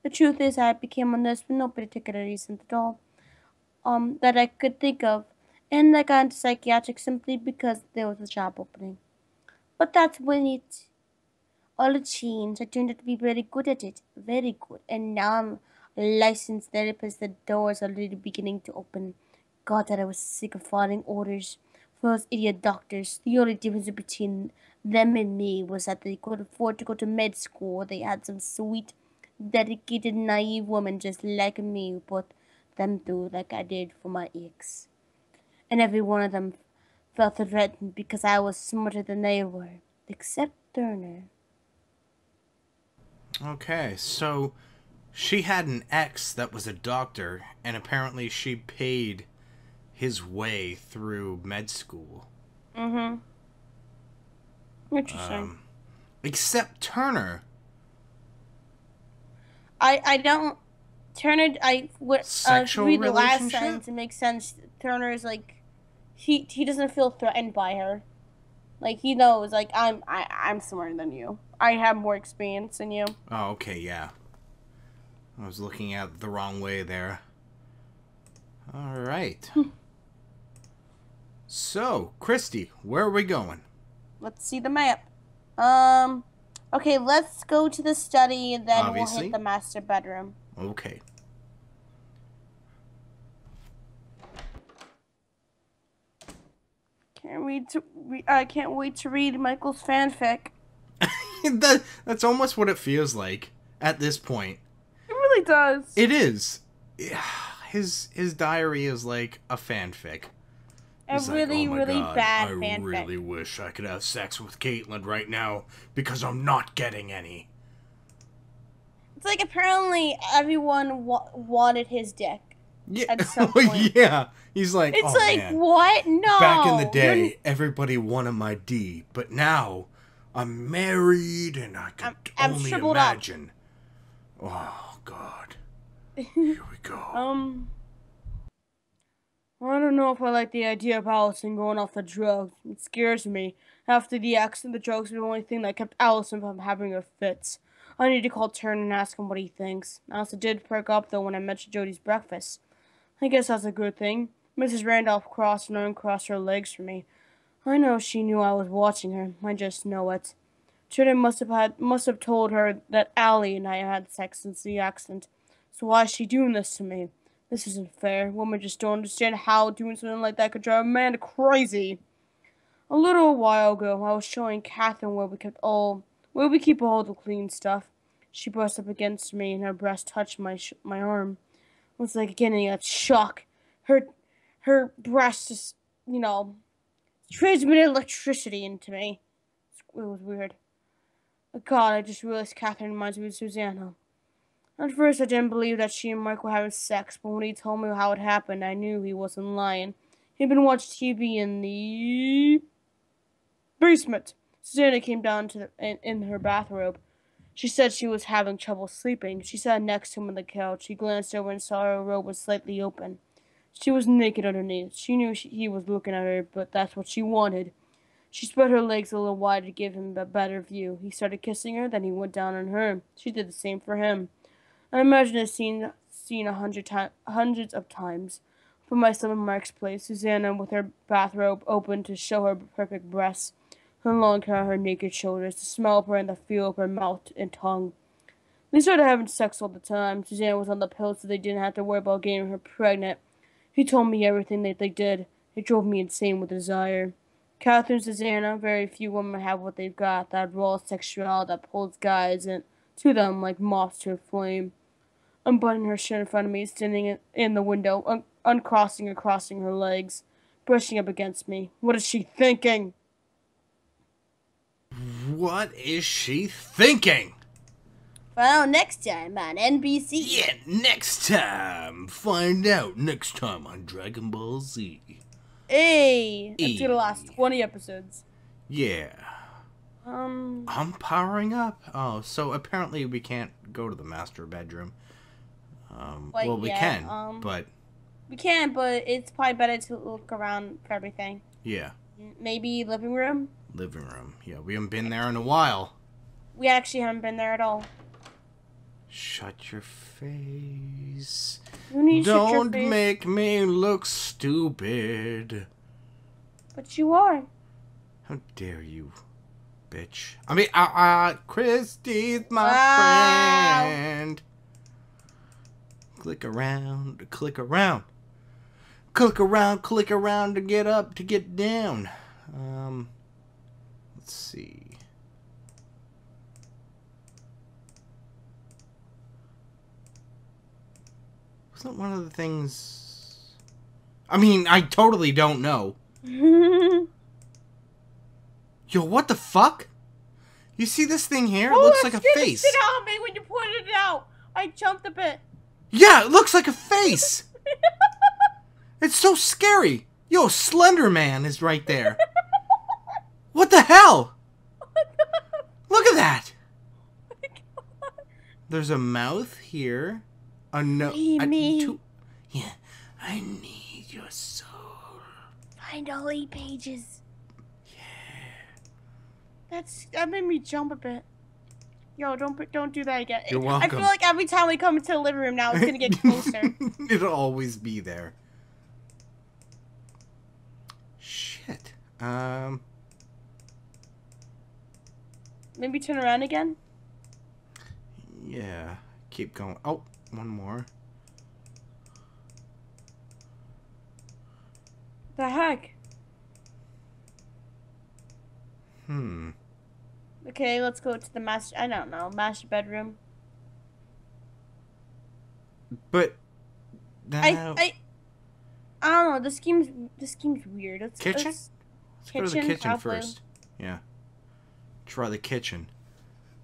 B: The truth is, I became a nurse for no particular reason at all, that I could think of, and I got into psychiatric simply because there was a job opening. But that's when it all changed. I turned out to be very good at it, very good, and now I'm a licensed therapist. The doors are really beginning to open. God, that I was sick of following orders from those idiot doctors. The only difference between them and me was that they could afford to go to med school. They had some sweet, dedicated, naive woman just like me who put them through like I did for my ex. And every one of them felt threatened because I was smarter than they were, except Turner.
A: Okay, so she had an ex that was a doctor, and apparently she paid his way through med school.
B: Mm-hmm. Interesting.
A: Except Turner.
B: I don't. Turner,
A: Sexual
B: read the last
A: relationship?
B: sentence. It makes sense. Turner is like, he doesn't feel threatened by her. Like he knows, like I'm smarter than you. I have more experience than you.
A: Oh, okay, yeah. I was looking at it the wrong way there. All right. So, Kristi, where are we going?
B: Let's see the map. Okay, let's go to the study and then
A: Obviously.
B: we'll hit the master bedroom.
A: Okay.
B: Can't wait to read Michael's fanfic.
A: That's almost what it feels like at this point.
B: It really does.
A: It is. His diary is like a fanfic. He's
B: really,
A: like, oh my
B: really
A: God,
B: bad
A: I
B: fanfic.
A: really wish I could have sex with Caitlin right now because I'm not getting any.
B: It's like apparently everyone wanted his dick.
A: Yeah,
B: At some point.
A: yeah. He's like,
B: It's
A: oh,
B: like,
A: man.
B: what? No.
A: Back in the day, everybody wanted my D, but now I'm married and I can
B: I'm
A: only
B: shriveled up.
A: imagine. Oh God. Here we go.
B: I don't know if I like the idea of Allison going off the drugs. It scares me. After the accident, the drugs were the only thing that kept Allison from having her fits. I need to call Turner and ask him what he thinks. I also did perk up, though, when I mentioned Jody's breakfast. I guess that's a good thing. Mrs. Randolph crossed and uncrossed her legs for me. I know she knew I was watching her. I just know it. Turner must have told her that Allie and I had sex since the accident. So why is she doing this to me? This isn't fair. Women just don't understand how doing something like that could drive a man crazy. A little while ago, I was showing Catherine where we keep all the clean stuff. She brushed up against me, and her breast touched my arm. It was like getting a shock. Her breast just, transmitted electricity into me. It was weird. God, I just realized Catherine reminds me of Susanna. At first, I didn't believe that she and Mike were having sex, but when he told me how it happened, I knew he wasn't lying. He'd been watching TV in the basement. Susanna came down in her bathrobe. She said she was having trouble sleeping. She sat next to him on the couch. He glanced over and saw her robe was slightly open. She was naked underneath. She knew he was looking at her, but that's what she wanted. She spread her legs a little wide to give him a better view. He started kissing her, then he went down on her. She did the same for him. I imagine a scene hundreds of times. Put myself in Mark's place. Susanna, with her bathrobe open to show her perfect breasts, her long hair, her naked shoulders, the smell of her and the feel of her mouth and tongue. They started having sex all the time. Susanna was on the pill, so they didn't have to worry about getting her pregnant. He told me everything that they did. It drove me insane with desire. Catherine and Susanna, very few women have what they've got, that raw sexuality that pulls guys to them like moths to a flame. Unbuttoning her shirt in front of me, standing in the window, crossing her legs, brushing up against me. What is she thinking?
A: What is she thinking?
B: Well, next time on NBC.
A: Yeah, next time. Find out next time on Dragon Ball Z.
B: Hey, it's gonna last 20 episodes.
A: Yeah. I'm powering up. Oh, so apparently we can't go to the master bedroom. Well, we can, but...
B: We can, but it's probably better to look around for everything.
A: Yeah.
B: Maybe living room?
A: Living room. Yeah, we haven't been there in a while.
B: We actually haven't been there at all.
A: Shut your face.
B: Don't
A: make me look stupid.
B: But you are.
A: How dare you, bitch. I mean, Kristi's my friend. Click around, click around. Click around, click around to get up, to get down. Let's see. Wasn't one of the things... I mean, I totally don't know. Yo, what the fuck? You see this thing here? It looks like a face.
B: Sit on me when you pointed it out. I jumped a bit.
A: Yeah, it looks like a face. It's so scary. Yo, Slender Man is right there. What the hell? Look at that. There's a mouth here. A no.
B: Yeah,
A: I need your soul.
B: Find all 8 pages. Yeah. That made me jump a bit. Yo, don't do that again.
A: You're welcome.
B: I feel like every time we come into the living room now, it's gonna get closer.
A: It'll always be there. Shit.
B: Maybe turn around again?
A: Yeah. Keep going. Oh, one more.
B: The heck? Okay, let's go to the master bedroom.
A: But
B: I don't know. This scheme's weird.
A: Kitchen? Let's go to the kitchen
B: probably.
A: first. Yeah. Try the kitchen.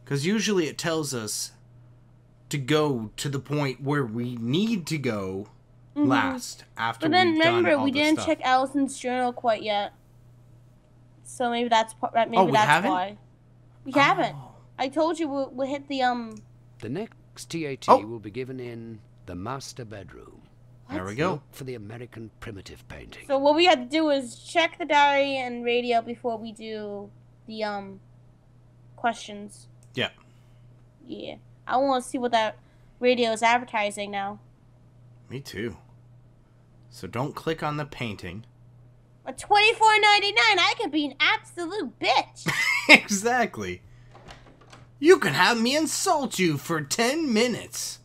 A: Because usually it tells us to go to the point where we need to go last after
B: But then
A: we've done
B: remember,
A: all
B: we
A: the
B: didn't
A: stuff.
B: check Allison's journal quite yet. So maybe that's
A: we
B: that's
A: haven't?
B: why. We haven't. I told you we'll hit the
C: The next TAT will be given in the master bedroom.
A: There we go.
C: Look for the American primitive painting.
B: So what we had to do is check the diary and radio before we do the questions.
A: Yeah.
B: Yeah. I want to see what that radio is advertising now.
A: Me too. So don't click on the painting.
B: At $24.99, I could be an absolute bitch.
A: Exactly. You can have me insult you for 10 minutes.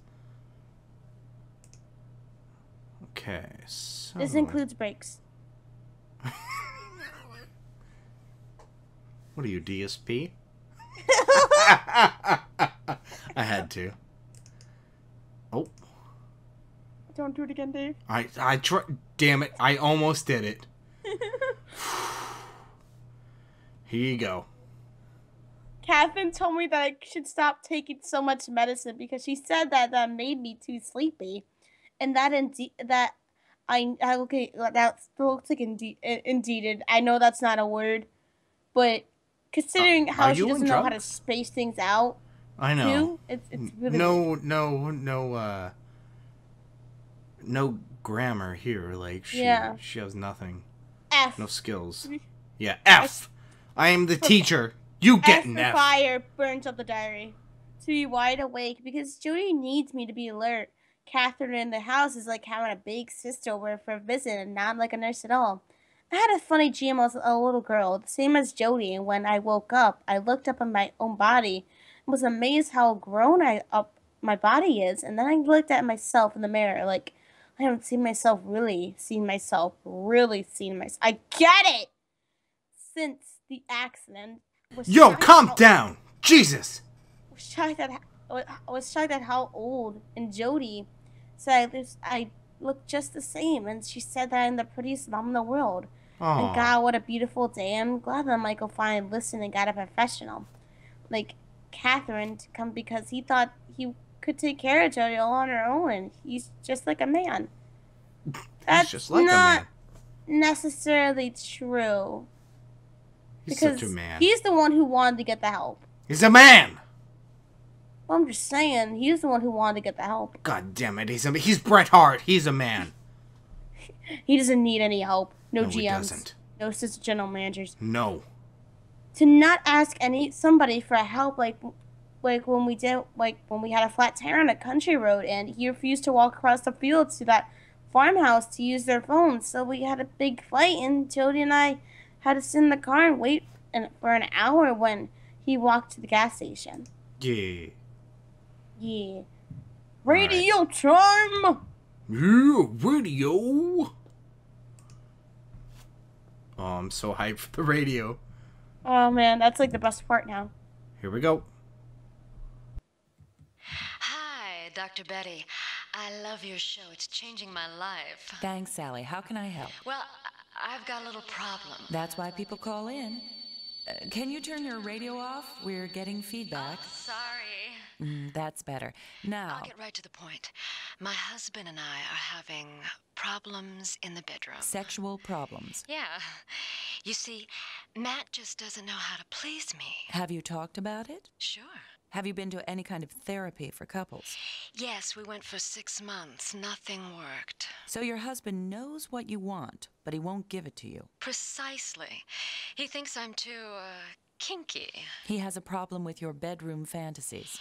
A: Okay, so...
B: This includes breaks.
A: What are you, DSP? I had to. Oh.
B: Don't do it again, Dave.
A: I damn it, I almost did it. Here you go.
B: Catherine told me that I should stop taking so much medicine because she said that made me too sleepy, and that okay, that looks like indeed. I know that's not a word, but considering how she doesn't know how to space things out,
A: I know.
B: too, it's really
A: no grammar here. Like she has nothing.
B: F.
A: No skills. Yeah, F. I am the teacher. You get an F.
B: Fire burns up the diary. To be wide awake because Jody needs me to be alert. Catherine in the house is like having a big sister over for a visit and not like a nurse at all. I had a funny dream as a little girl, the same as Jody, and when I woke up, I looked up at my own body and was amazed how grown my body is, and then I looked at myself in the mirror like I haven't seen myself really seen myself. I get it! Since the accident.
A: Yo, calm down! Jesus!
B: I was shocked at how old and Jody said I look just the same, and she said that I'm the prettiest mom in the world.
A: Aww.
B: And God, what a beautiful day! I'm glad that Michael finally listened and got a professional like Catherine to come because he thought he could take care of Jody all on her own, and he's just like a man. That's
A: just like
B: not necessarily true.
A: He's
B: because
A: such a man.
B: He's the one who wanted to get the help.
A: He's a man!
B: Well, I'm just saying, he's the one who wanted to get the help.
A: God damn it, he's Bret Hart. He's a man.
B: He doesn't need any help. No GMs.
A: He doesn't.
B: No assistant general managers.
A: No.
B: To not ask somebody for help, like when we had a flat tire on a country road, and he refused to walk across the field to that farmhouse to use their phones. So we had a big fight, and Jody and I had to sit in the car and wait for an hour when he walked to the gas station.
A: Yeah.
B: Yeah. Radio time!
A: Yeah, radio! Oh, I'm so hyped for the radio.
B: Oh man, that's like the best part now.
A: Here we go.
G: Hi, Dr. Betty. I love your show. It's changing my life.
D: Thanks, Sally. How can I help?
G: Well, I've got a little problem.
D: That's why people call in. Can you turn your radio off? We're getting feedback.
G: Oh, sorry.
D: That's better. Now...
G: I'll get right to the point. My husband and I are having problems in the bedroom.
D: Sexual problems.
G: Yeah. You see, Matt just doesn't know how to please me.
D: Have you talked about it?
G: Sure.
D: Have you been to any kind of therapy for couples?
G: Yes, we went for 6 months. Nothing worked.
D: So your husband knows what you want, but he won't give it to you.
G: Precisely. He thinks I'm too, kinky.
D: He has a problem with your bedroom fantasies.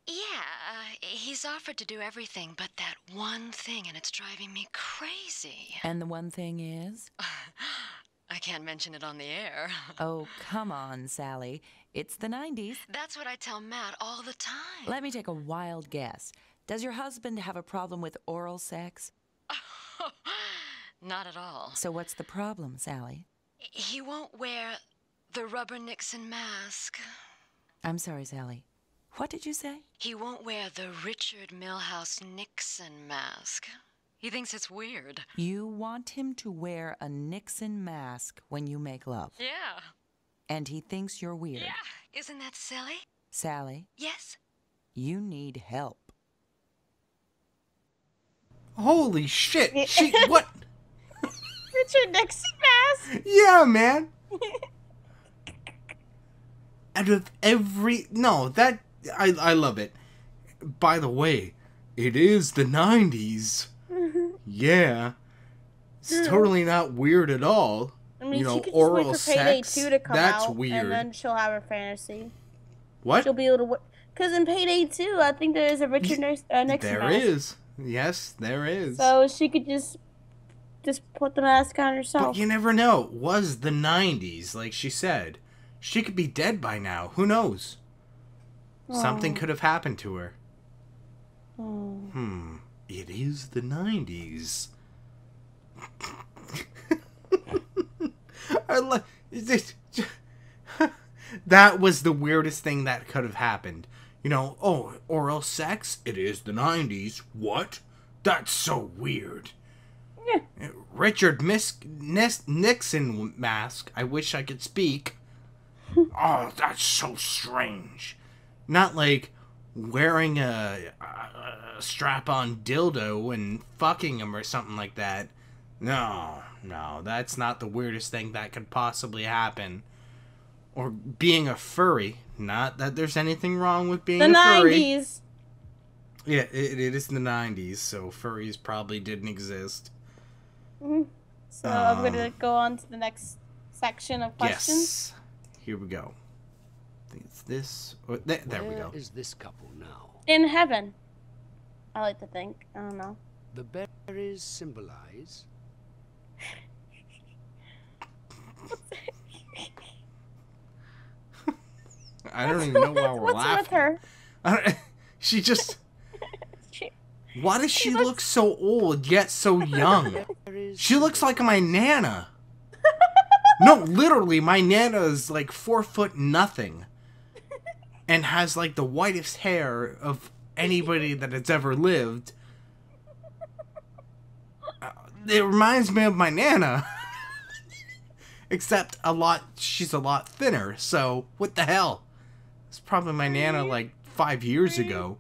G: Yeah, he's offered to do everything but that one thing, and it's driving me crazy.
D: And the one thing is?
G: I can't mention it on the air.
D: Oh, come on, Sally. It's the 90s.
G: That's what I tell Matt all the time.
D: Let me take a wild guess. Does your husband have a problem with oral sex?
G: Not at all.
D: So what's the problem, Sally?
G: He won't wear the rubber Nixon mask.
D: I'm sorry, Sally. What did you say?
G: He won't wear the Richard Milhouse Nixon mask. He thinks it's weird.
D: You want him to wear a Nixon mask when you make love?
G: Yeah.
D: And he thinks you're weird?
G: Yeah. Isn't that silly?
D: Sally?
G: Yes?
D: You need help.
A: Holy shit! What?
B: Richard Nixon mask?
A: Yeah, man! Out of every... No, that... I love it. By the way, it is the 90s. Yeah. It's totally not weird at all.
B: I mean,
A: you know,
B: she could
A: oral
B: just wait for Payday
A: sex.
B: 2 to come
A: That's
B: out,
A: weird.
B: and then she'll have her fantasy.
A: What?
B: She'll be able to... Because in Payday 2, I think there is a Richard Nixon mask.
A: There is. Yes, there is.
B: So she could just put the mask on herself.
A: But you never know. It was the 90s, like she said. She could be dead by now. Who knows? Something could have happened to her. It is the 90s. That was the weirdest thing that could have happened. You know, oh, oral sex? It is the 90s. What? That's so weird.
B: Yeah.
A: Richard Nixon mask. I wish I could speak. Oh, that's so strange. Not like wearing a strap-on dildo and fucking him or something like that. No, that's not the weirdest thing that could possibly happen. Or being a furry. Not that there's anything wrong with being a furry.
B: The 90s.
A: Yeah, it is the 90s, so furries probably didn't exist.
B: Mm-hmm. So I'm going to go on to the next section of questions.
A: Yes. Here we go. I think it's this. Oh, there we go.
H: Where is this couple now?
B: In heaven. I like to think. I don't know.
H: The berries symbolize...
A: I don't even know why we're laughing.
B: What's with her?
A: She just... Why does she look so old yet so young? She looks like my Nana. No, literally, my Nana is like 4 foot nothing. And has like the whitest hair of anybody that has ever lived. It reminds me of my Nana. Except she's a lot thinner, so what the hell? It's probably my Nana like 5 years ago.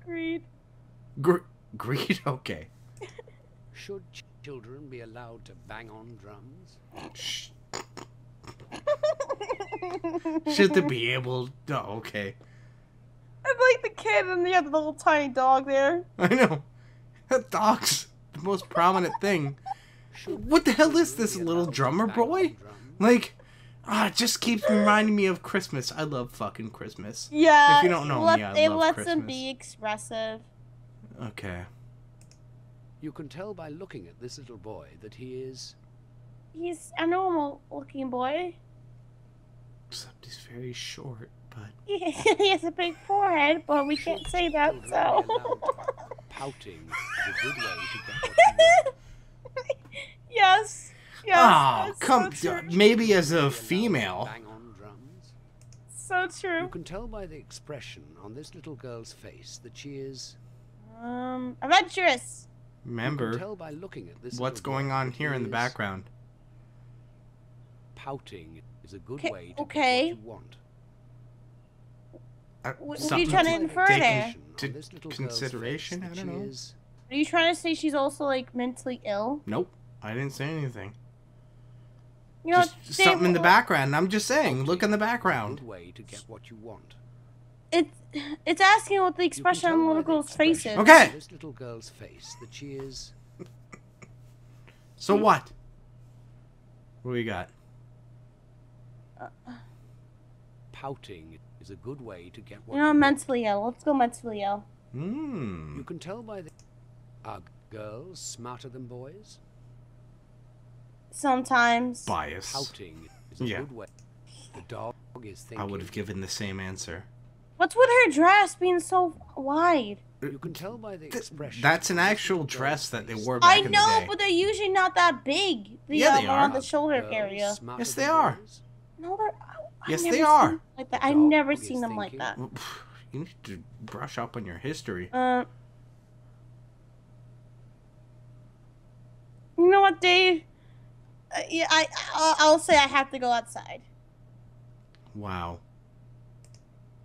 B: Agreed.
A: Greed? Okay.
H: Should children be allowed to bang on drums?
A: Shh. Should they be able... Oh, okay.
B: I like the kid and the other little tiny dog there.
A: I know. That dog's the most prominent thing. What the hell is this little drummer boy? Like, it just keeps reminding me of Christmas. I love fucking Christmas.
B: Yeah.
A: If you don't know me, I love Christmas.
B: It lets him be expressive.
A: Okay.
H: You can tell by looking at this little boy that he is...
B: He's a normal-looking boy.
A: Except he's very short, but...
B: He has a big forehead, but we can't say that, so...
H: Pouting is a good way to get what you want.
B: Yes.
A: Oh, come... maybe as a female.
H: Bang on drums.
B: So true.
H: You can tell by the expression on this little girl's face that she is...
B: adventurous.
A: Remember,
H: tell by looking at this
A: what's going on here in the background.
H: Pouting is a good way to get what you want.
B: What are you trying to infer there?
A: To consideration? I don't know.
B: Are you trying to say she's also, like, mentally ill?
A: Nope. I didn't say anything.
B: You know,
A: just something in the background. I'm just saying, look in the background.
H: Good way to get what you want.
B: It's asking what the expression on the little girl's face is.
A: Okay.
H: This little girl's face that she is...
A: So what? What do we got?
H: Pouting is a good way to get what
B: you know, mentally ill. Let's go mentally ill.
H: You can tell by the... Are girls smarter than boys?
B: Sometimes.
A: Bias.
H: Pouting is a good way. The dog is thinking...
A: I would have given the same answer.
B: What's with her dress being so wide?
H: You can tell by the expression.
A: That's an actual dress that they wore back in the day.
B: I know, but they're usually not that big.
A: Yeah, they are.
B: On the shoulder area.
A: Yes, they are.
B: No, they're...
A: Yes, they are.
B: Like that. I've never seen them like that.
A: You need to brush up on your history.
B: You know what, Dave? Yeah, I'll say I have to go outside.
A: Wow.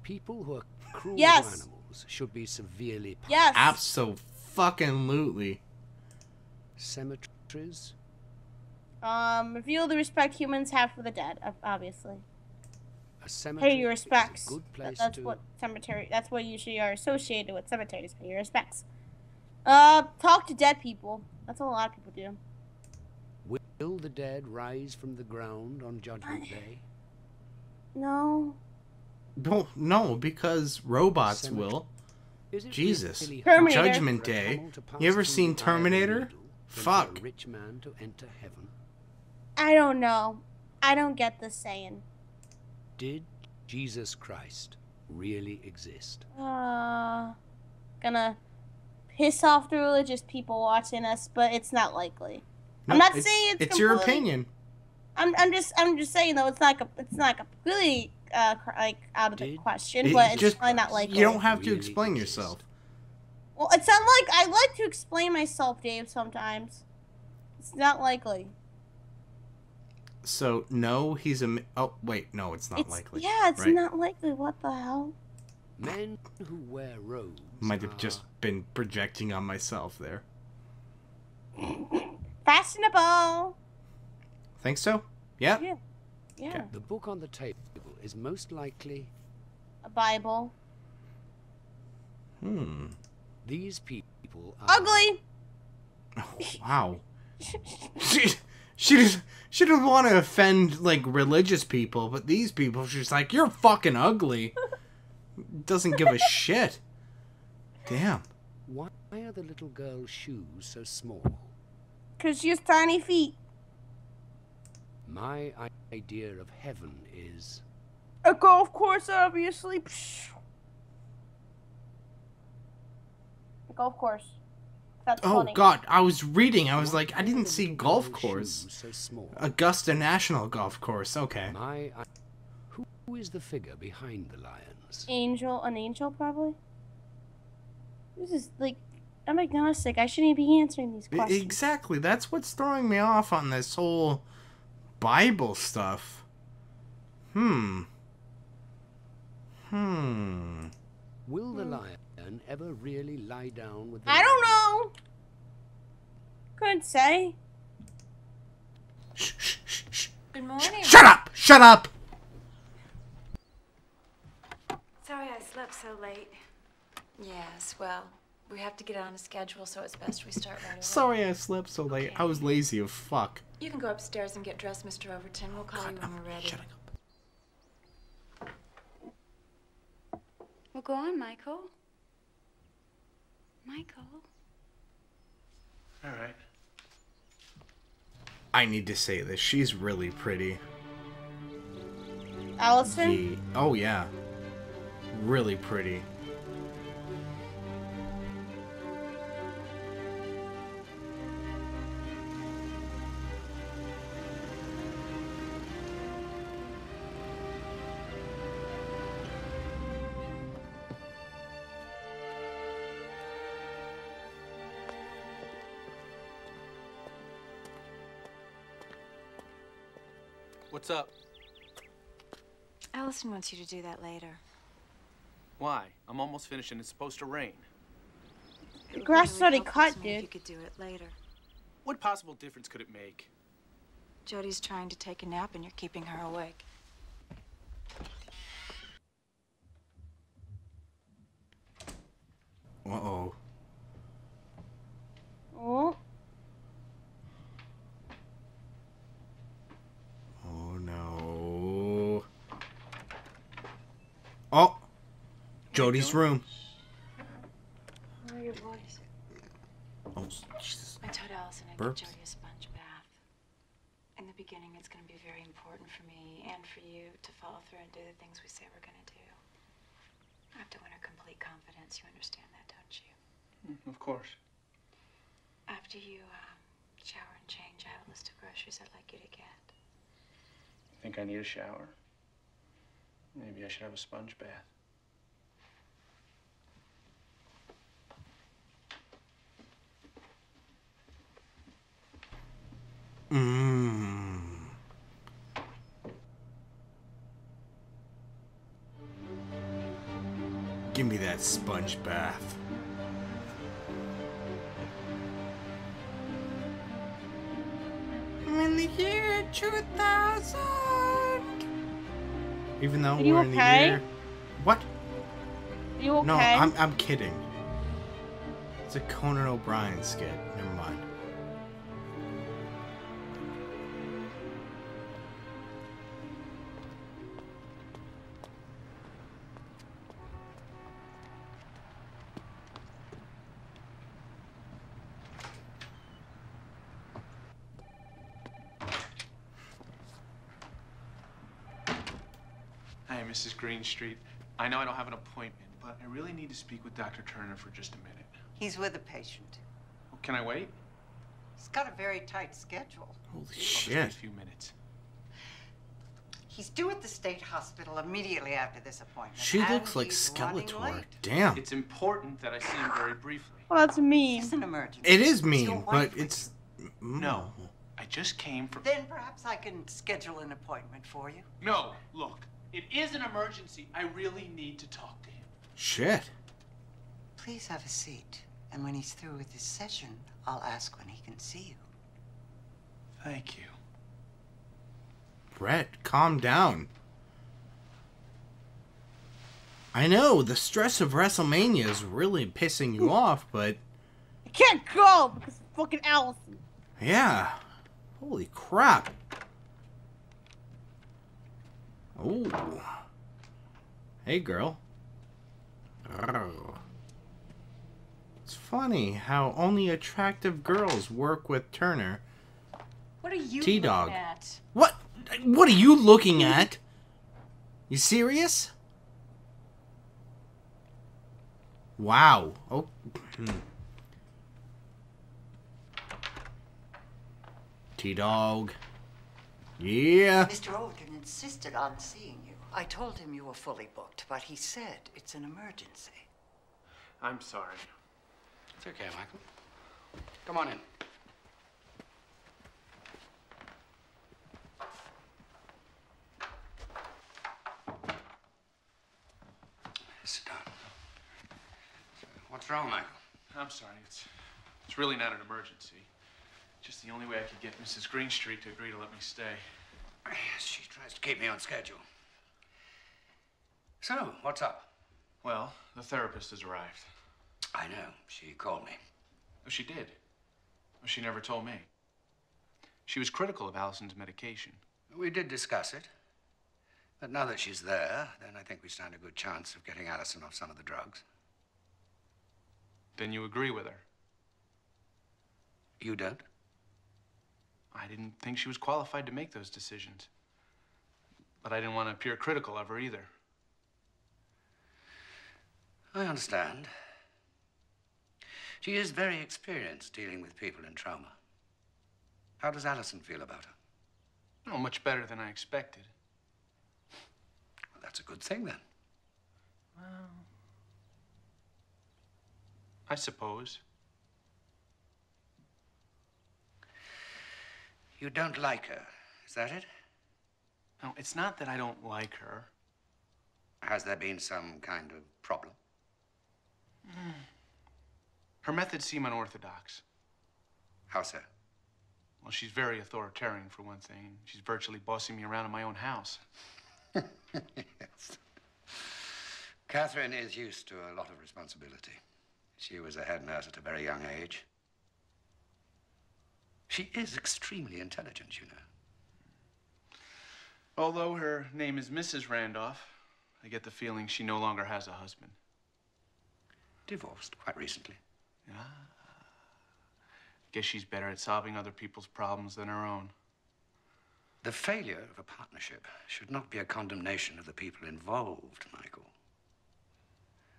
H: People who are cruel
B: to
H: animals should be severely punished.
B: Yes.
A: Abso-fucking-lutely.
H: Cemeteries?
B: Reveal the respect humans have for the dead, obviously.
H: A cemetery
B: pay your respects.
H: Is a good place
B: that's what cemetery. That's what usually are associated with cemeteries. Pay your respects. Talk to dead people. That's what a lot of people do.
H: Will the dead rise from the ground on Judgment Day?
B: No.
A: No, because robots will. Jesus.
B: Terminator.
A: Judgment Day. You ever seen Terminator? Fuck.
H: A rich man to enter heaven.
B: I don't know. I don't get this saying.
H: Did Jesus Christ really exist?
B: Gonna piss off the religious people watching us, but it's not likely.
A: No,
B: I'm not saying it's
A: your opinion.
B: I'm just saying though. It's not completely like out of the question,
A: It
B: but it's
A: just-
B: probably not like
A: You don't have to explain yourself.
B: Well, it's not like I like to explain myself, Dave. Sometimes it's not likely.
A: So no, he's a. Oh wait, no, it's not likely.
B: Yeah, it's
A: right?
B: not likely. What the hell?
H: Men who wear robes
A: Might have just been projecting on myself there.
B: Fashionable.
A: Think so? Yeah.
B: Yeah. Yeah.
A: Okay.
H: The book on the table is most likely
B: A Bible.
H: these people are
B: Ugly.
A: Oh, wow. She doesn't want to offend like religious people, but these people, she's like, you're fucking ugly. Doesn't give a shit. Damn.
H: Why are the little girl's shoes so small?
B: 'Cause she has tiny feet.
H: My idea of heaven is
B: A golf course, obviously. Psh. A golf course. That's
A: Oh
B: funny.
A: god, I was reading. I was like, I
H: why are
A: didn't
H: the
A: see
H: little
A: golf
H: girl's
A: course.
H: shoes so small.
A: Augusta National Golf Course. Okay.
H: Who is the figure behind the lions?
B: An angel, probably. This is like, I'm agnostic. I shouldn't be answering these questions.
A: Exactly. That's what's throwing me off on this whole Bible stuff.
H: Will the lion ever really lie down with the
B: I don't know. Couldn't say.
A: Shh, shh, shh, shh.
I: Good morning.
A: Shut up! Shut up!
I: Sorry I slept so late. Yes, well, we have to get on a schedule, so it's best we start right away.
A: Sorry I slept so late. I was lazy as fuck.
I: You can go upstairs and get dressed, Mr. Overton. We'll call you when we're ready.
A: Shut up.
I: Well, go on, Michael. Michael.
F: All right.
A: I need to say this. She's really pretty.
B: Allison?
A: Oh, yeah. Really pretty.
J: What's up?
I: Allison wants you to do that later.
J: Why? I'm almost finished and it's supposed to rain.
B: The grass is already cut,
I: If
B: dude.
I: you could do it later.
J: What possible difference could it make?
I: Jody's trying to take a nap and you're keeping her awake.
A: Uh-oh.
B: Oh.
A: Oh, no. Oh! Jody's room.
I: Lower your voice.
A: Oh, Jesus.
I: I told Allison I'd
A: Burps.
I: give Jody a sponge bath. In the beginning, it's going to be very important for me and for you to follow through and do the things we say we're going to do. I have to win her complete confidence. You understand that, don't you?
F: Of course.
I: After you shower and change, I have a list of groceries I'd like you to get.
F: Think I need a shower? Maybe I should have a sponge bath.
A: Give me that sponge bath. In the year 2000. Even though
B: Are you
A: we're in the
B: okay?
A: year. What?
B: Are you okay?
A: No, I'm kidding. It's a Conan O'Brien skit. Never mind.
F: Hi, Mrs. Greenstreet. I know I don't have an appointment, but I really need to speak with Dr. Turner for just a minute.
K: He's with a patient.
F: Can I wait?
K: He's got a very tight schedule.
A: Holy
F: I'll just wait
A: shit.
F: a few minutes.
K: He's due at the state hospital immediately after this appointment.
A: She
K: and
A: looks like
K: he's running
A: Skeletor.
K: late.
A: Damn.
F: It's important that I see him very briefly.
B: Well, that's mean.
K: It's an emergency.
A: It is
K: Is your
A: mean,
K: wife
A: but
K: with
A: it's...
F: No, I just came from...
K: Then perhaps I can schedule an appointment for you.
F: No, look, it is an emergency. I really need to talk to him.
A: Shit.
K: Please have a seat. And when he's through with his session, I'll ask when he can see you.
F: Thank you.
A: Brett, calm down. I know, the stress of WrestleMania is really pissing you off, but...
B: I can't go because of fucking Allison.
A: Yeah. Holy crap. Ooh. Hey, girl. It's funny how only attractive girls work with Turner.
L: What are you
A: T-Dog.
L: looking at?
A: What? What are you looking at? You serious? Wow. Oh. T-Dog. Yeah.
K: Mr. Oldham insisted on seeing you. I told him you were fully booked, but he said it's an emergency.
F: I'm sorry.
C: It's okay, Michael. Come on in. Sit down. What's wrong, Michael?
F: I'm sorry, it's really not an emergency. Just the only way I could get Mrs. Greenstreet to agree to let me stay.
C: Yes, she tries to keep me on schedule. So, what's up?
F: Well, the therapist has arrived.
C: I know. She called me.
F: Oh, she did? Oh, she never told me. She was critical of Allison's medication.
C: We did discuss it. But now that she's there, then I think we stand a good chance of getting Allison off some of the drugs.
F: Then you agree with her?
C: You don't?
F: I didn't think she was qualified to make those decisions. But I didn't want to appear critical of her either.
C: I understand. She is very experienced dealing with people in trauma. How does Allison feel about her?
F: Oh, much better than I expected.
C: Well, that's a good thing, then.
F: Well, I suppose.
C: You don't like her, is that it?
F: No, it's not that I don't like her.
C: Has there been some kind of problem?
F: Her methods seem unorthodox.
C: How so?
F: Well, she's very authoritarian, for one thing. And she's virtually bossing me around in my own house.
C: Yes. Catherine is used to a lot of responsibility. She was a head nurse at a very young age. She is extremely intelligent, you know.
F: Although her name is Mrs. Randolph, I get the feeling she no longer has a husband.
C: Divorced quite recently.
F: Guess she's better at solving other people's problems than her own.
C: The failure of a partnership should not be a condemnation of the people involved, Michael.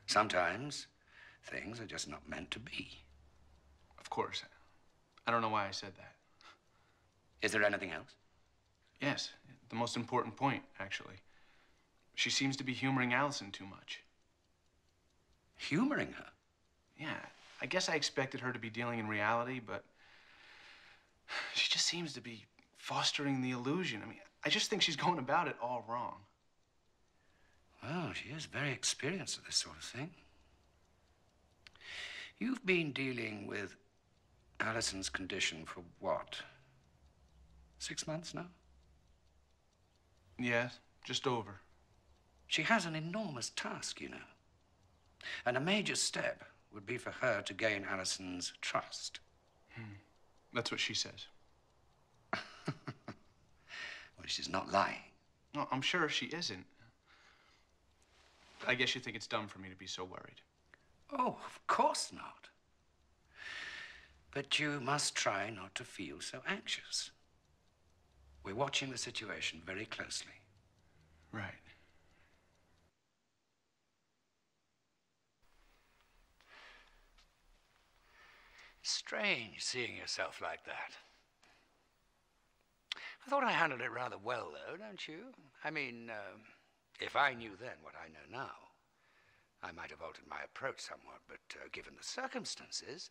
C: Sometimes things are just not meant to be.
F: Of course. I don't know why I said that.
C: Is there anything else?
F: Yes, the most important point, actually. She seems to be humoring Allison too much.
C: Humoring her?
F: Yeah, I guess I expected her to be dealing in reality, but she just seems to be fostering the illusion. I mean, I just think she's going about it all wrong.
C: Well, she is very experienced at this sort of thing. You've been dealing with Allison's condition for what? 6 months now?
F: Yes, just over.
C: She has an enormous task, you know. And a major step would be for her to gain Allison's trust.
F: That's what she says.
C: Well, she's not lying.
F: No, I'm sure she isn't. I guess you think it's dumb for me to be so worried.
C: Oh, of course not. But you must try not to feel so anxious. We're watching the situation very closely.
F: Right.
C: Strange seeing yourself like that. I thought I handled it rather well, though, don't you? I mean, if I knew then what I know now, I might have altered my approach somewhat, but given the circumstances,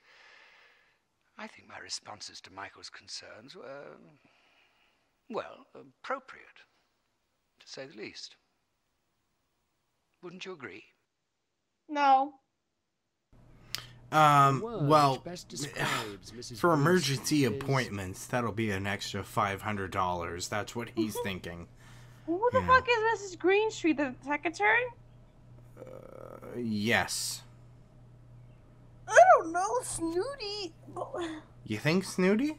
C: I think my responses to Michael's concerns were, well, appropriate, to say the least. Wouldn't you agree?
B: No.
A: Well, for emergency appointments, that'll be an extra $500. That's what he's thinking.
B: Who the fuck is Mrs. Greenstreet, the secretary?
A: Yes.
B: I don't know, Snooty.
A: You think Snooty?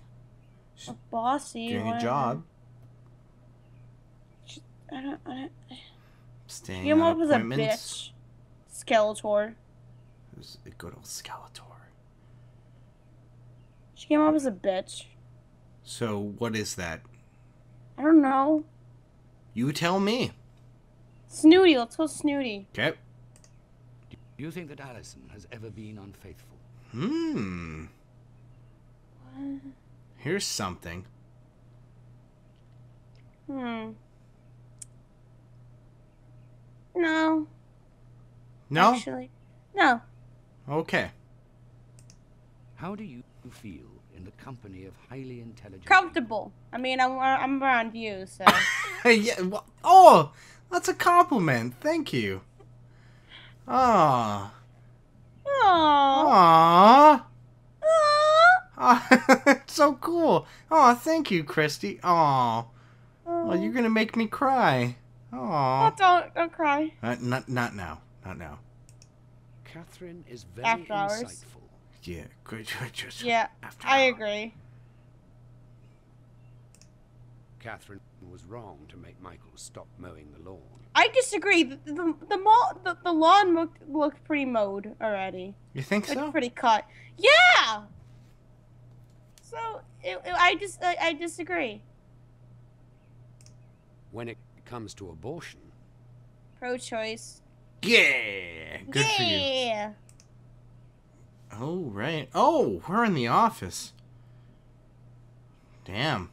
B: A bossy.
A: Doing a job.
B: I don't.
A: Staying
B: Your
A: on
B: mom was a
A: appointments.
B: bitch. Skeletor.
A: Who's a good old Skeletor?
B: She came off as a bitch.
A: So, what is that?
B: I don't know.
A: You tell me.
B: Snooty, let's go Snooty.
A: Okay.
M: Do you think that Allison has ever been unfaithful?
B: What?
A: Here's something.
B: No.
A: No?
B: Actually, no.
A: Okay.
M: How do you feel in the company of highly intelligent...
B: Comfortable. I mean, I'm around you, so...
A: Yeah, well, oh, that's a compliment. Thank you. Aww.
B: Aww.
A: Aww. So cool. Aw, thank you, Kristi. Aw. Oh, you're gonna make me cry. Aw.
B: Oh, don't cry.
A: Not now. Not now.
H: Catherine is very
B: After hours.
H: insightful.
A: Yeah, good. Just
B: Yeah, I agree.
H: Catherine was wrong to make Michael stop mowing the lawn.
B: I disagree. The lawn looked pretty mowed already.
A: You think so?
B: It's pretty cut. Yeah. So I disagree.
H: When it comes to abortion,
B: Pro-choice.
A: Yeah, good for you.
B: Yeah.
A: Oh, right. Oh, we're in the office. Damn.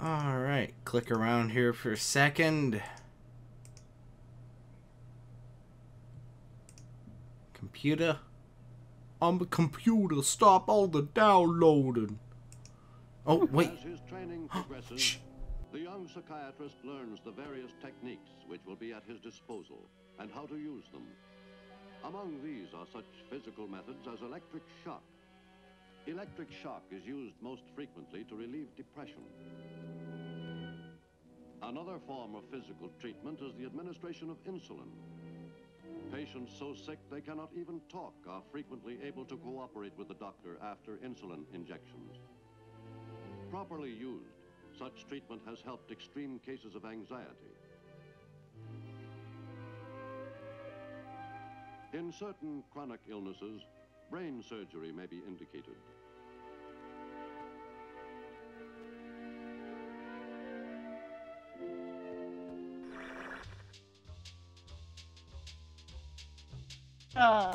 A: Alright, click around here for a second. Computer. On the computer, stop all the downloading. Oh, wait.
N: As his training progresses, the young psychiatrist learns the various techniques which will be at his disposal and how to use them. Among these are such physical methods as electric shock. Electric shock is used most frequently to relieve depression. Another form of physical treatment is the administration of insulin. Patients so sick they cannot even talk are frequently able to cooperate with the doctor after insulin injections. Properly used, such treatment has helped extreme cases of anxiety. In certain chronic illnesses, brain surgery may be indicated.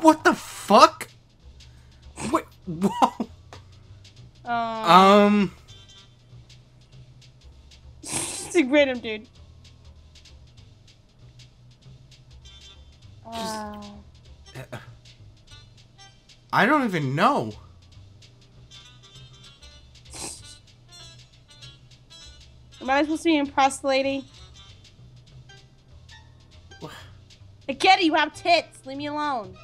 A: What the fuck? Wait, whoa.
B: It's a random dude.
A: I don't even know.
B: Am I supposed to be impressed, lady? I get it, you have tits. Leave me alone.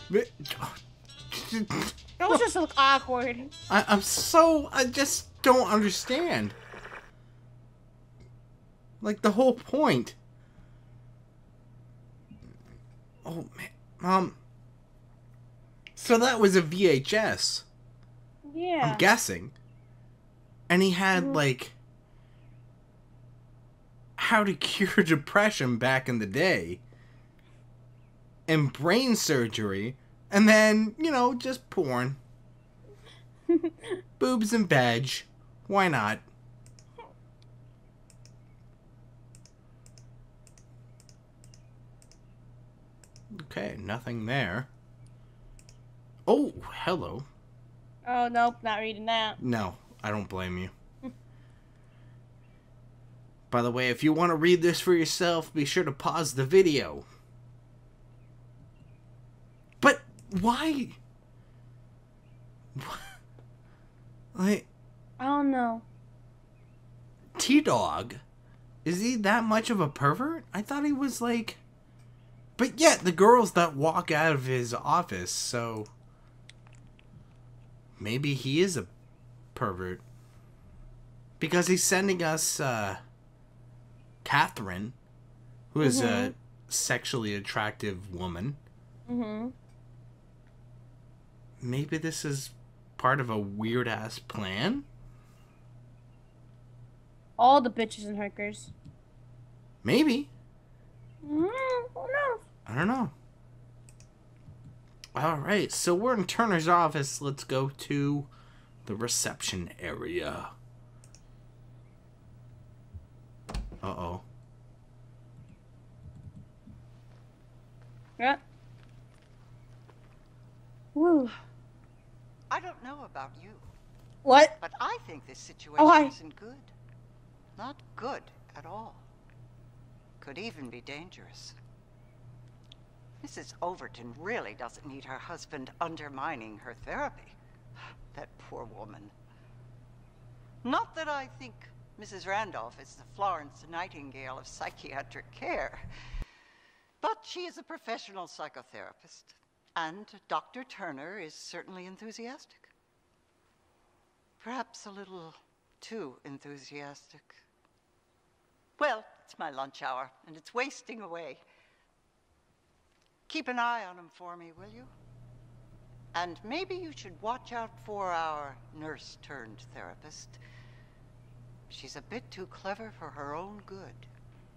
B: Those just look awkward.
A: I just don't understand. Like, the whole point. Oh, man. So that was a VHS.
B: Yeah.
A: I'm guessing. And he had, like, how to cure depression back in the day. And brain surgery. And then, you know, just porn. Boobs and veg. Why not? Okay, nothing there. Oh, hello.
B: Oh, nope, not reading that.
A: No, I don't blame you. By the way, if you want to read this for yourself, be sure to pause the video. But why? Like,
B: I don't know.
A: T-Dog? Is he that much of a pervert? I thought he was like... But yet, the girls that walk out of his office, so... Maybe he is a pervert. Because he's sending us, Catherine, who is a sexually attractive woman.
B: Mm-hmm.
A: Maybe this is part of a weird-ass plan?
B: All the bitches and hookers.
A: Maybe.
B: Who knows?
A: I don't know. Alright, so we're in Turner's office. Let's go to the reception area. Uh-oh.
B: Yeah. Woo.
K: I don't know about you.
B: What?
K: But I think this situation isn't good. Not good at all. Could even be dangerous. Mrs. Overton really doesn't need her husband undermining her therapy. That poor woman. Not that I think Mrs. Randolph is the Florence Nightingale of psychiatric care, but she is a professional psychotherapist, and Dr. Turner is certainly enthusiastic. Perhaps a little too enthusiastic. Well, it's my lunch hour, and it's wasting away. Keep an eye on him for me, will you? And maybe you should watch out for our nurse-turned-therapist. She's a bit too clever for her own good,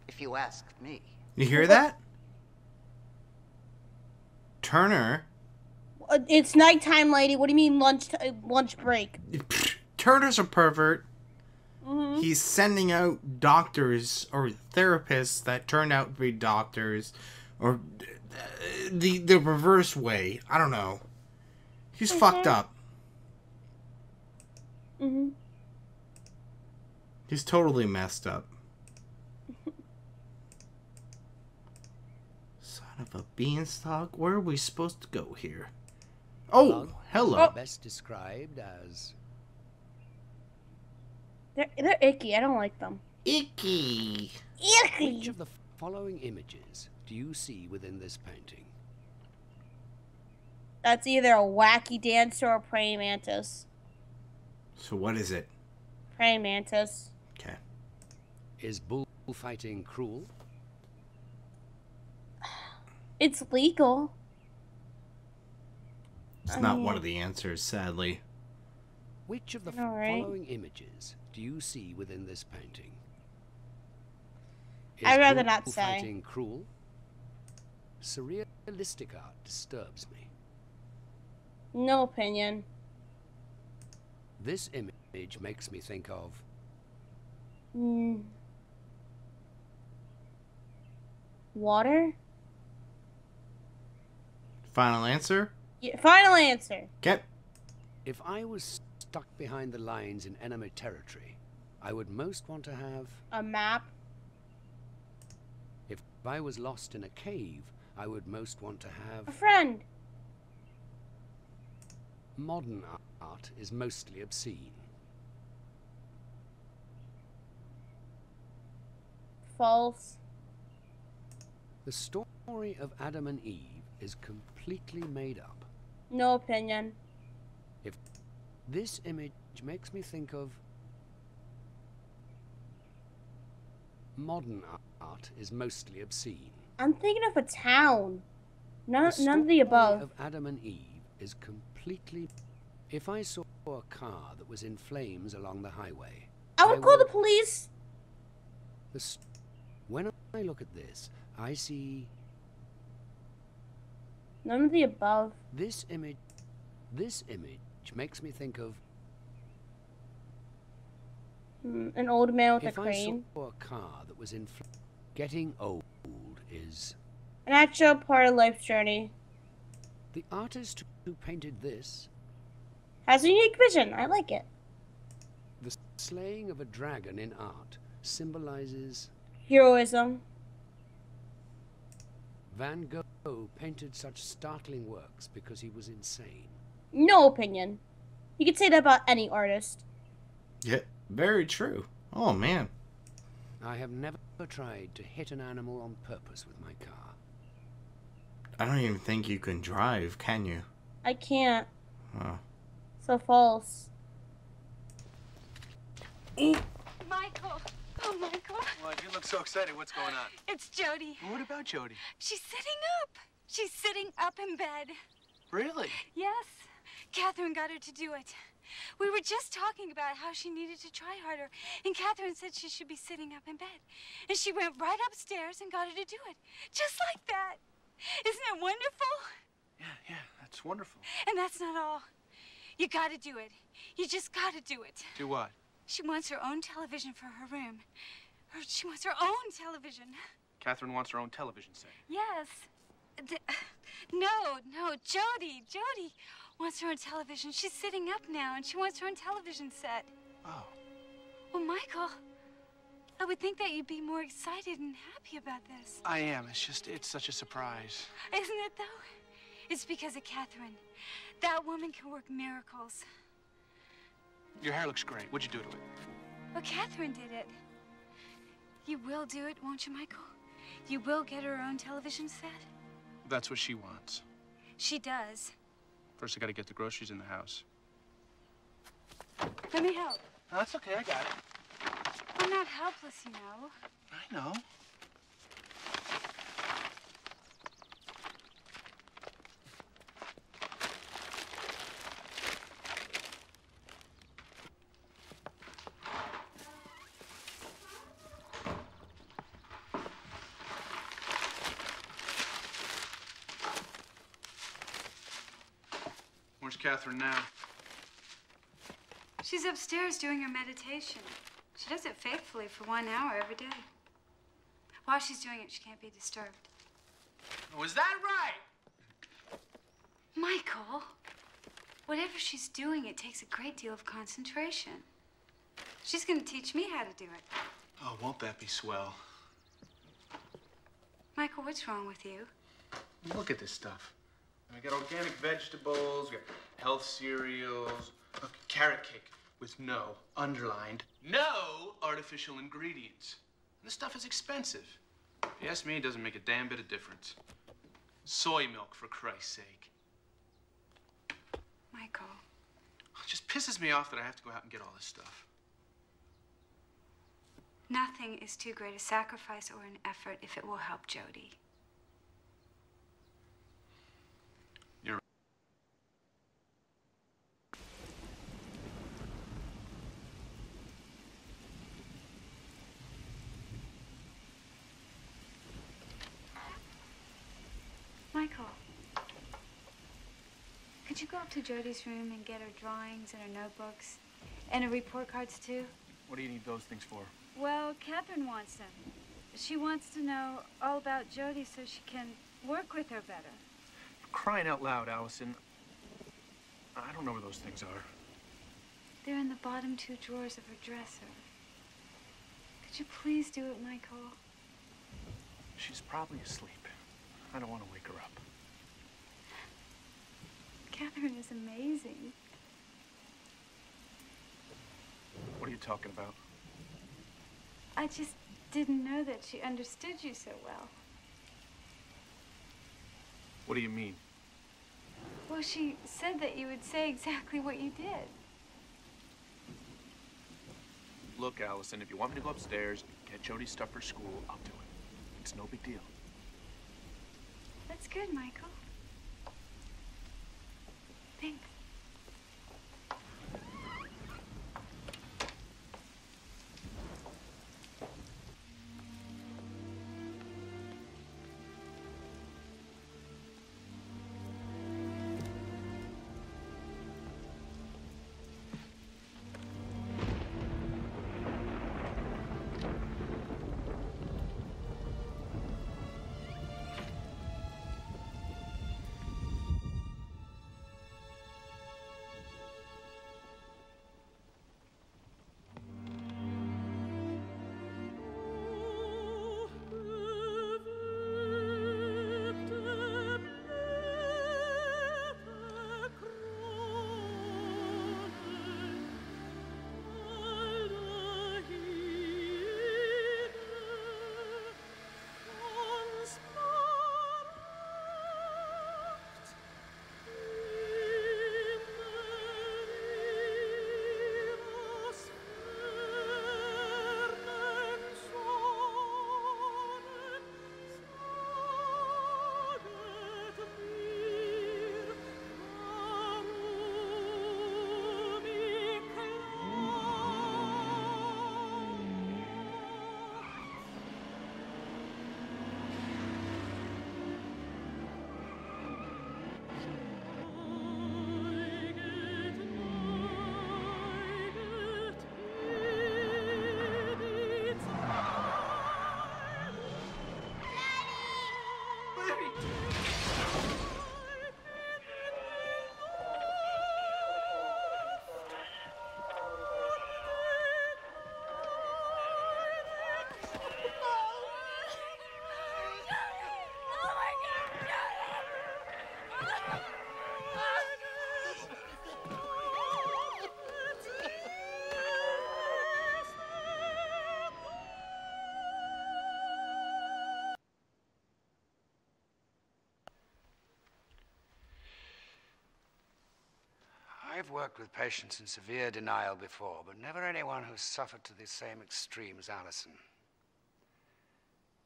K: if you ask me.
A: You hear that? Turner?
B: It's nighttime, lady. What do you mean lunch break?
A: Turner's a pervert. He's sending out doctors or therapists that turned out to be doctors, or the reverse way. I don't know. He's fucked up. He's totally messed up. Son of a beanstalk. Where are we supposed to go here? Oh, hello.
H: Best described as...
B: They're icky. I don't like them.
A: Icky.
B: Icky.
H: Which of the following images do you see within this painting?
B: That's either a wacky dancer or a praying mantis.
A: So what is it?
B: Praying mantis.
A: Okay.
H: Is bullfighting cruel?
B: It's legal.
A: It's not one of the answers, sadly.
H: Which of the following images do you see within this painting? Is
B: I'd rather not
H: bullfighting
B: say.
H: Cruel? Surrealistic art disturbs me.
B: No opinion.
H: This image makes me think of...
B: Water?
A: Final answer?
B: Yeah, final answer.
A: Okay.
H: If I was stuck behind the lines in enemy territory, I would most want to have...
B: A map?
H: If I was lost in a cave, I would most want to have...
B: A friend.
H: Modern art is mostly obscene.
B: False.
H: The story of Adam and Eve is completely made up.
B: No opinion.
H: If this image makes me think of... Modern art is mostly obscene.
B: I'm thinking of a town. None of the
H: story
B: above.
H: of Adam and Eve is completely... If I saw a car that was in flames along the highway...
B: I would call the police.
H: When I look at this, I see...
B: None of the above.
H: This image makes me think of...
B: An old man with
H: if
B: a crane.
H: I saw a car that was in getting old is...
B: An actual part of life's journey.
H: The artist who painted this?
B: Has a unique vision. I like it.
H: The slaying of a dragon in art symbolizes
B: Heroism.
H: Van Gogh painted such startling works because he was insane.
B: No opinion. You could say that about any artist.
A: Yeah, very true. Oh, man.
H: I have never tried to hit an animal on purpose with my car.
A: I don't even think you can drive, can you?
B: I can't.
A: Oh.
B: So false.
L: Michael! Oh, Michael!
F: Why, you look so excited. What's going on?
L: It's Jody.
F: What about Jody?
L: She's sitting up. She's sitting up in bed.
F: Really?
L: Yes. Catherine got her to do it. We were just talking about how she needed to try harder, and Catherine said she should be sitting up in bed. And she went right upstairs and got her to do it. Just like that. Isn't it wonderful?
F: Yeah, that's wonderful.
L: And that's not all. You gotta do it. You just gotta do it.
F: Do what?
L: She wants her own television for her room. She wants her own television.
F: Catherine wants her own television set.
L: Yes. No, Jody wants her own television. She's sitting up now, and she wants her own television set.
F: Oh.
L: Well, Michael, I would think that you'd be more excited and happy about this.
F: I am. It's such a surprise.
L: Isn't it, though? It's because of Catherine. That woman can work miracles.
F: Your hair looks great. What'd you do to it?
L: Well, Catherine did it. You will do it, won't you, Michael? You will get her own television set?
F: That's what she wants.
L: She does.
F: First, I gotta get the groceries in the house.
L: Let me help.
F: No, that's okay. I got it.
L: I'm not helpless, you know.
F: I know. Where's Catherine now?
L: She's upstairs doing her meditation. She does it faithfully for 1 hour every day. While she's doing it, she can't be disturbed.
F: Was that right?
L: Michael, whatever she's doing, it takes a great deal of concentration. She's going to teach me how to do it.
F: Oh, won't that be swell?
L: Michael, what's wrong with you?
F: Look at this stuff. We got organic vegetables, we got health cereals, look, carrot cake with no, underlined, no artificial ingredients. This stuff is expensive. If you ask me, it doesn't make a damn bit of difference. Soy milk, for Christ's sake.
L: Michael.
F: It just pisses me off that I have to go out and get all this stuff.
L: Nothing is too great a sacrifice or an effort if it will help Jody.
F: You're
L: Michael, could you go up to Jody's room and get her drawings and her notebooks and her report cards too?
F: What do you need those things for?
L: Well, Catherine wants them. She wants to know all about Jody so she can work with her better.
F: For crying out loud, Allison. I don't know where those things are.
L: They're in the bottom 2 drawers of her dresser. Could you please do it, Michael?
F: She's probably asleep. I don't want to wake her up.
L: Catherine is amazing.
F: What are you talking about?
L: I just didn't know that she understood you so well.
F: What do you mean?
L: Well, she said that you would say exactly what you did.
F: Look, Allison, if you want me to go upstairs and get Jody's stuff for school, I'll do it. It's no big deal.
L: That's good, Michael. Thanks.
C: I've worked with patients in severe denial before, but never anyone who's suffered to the same extreme as Allison.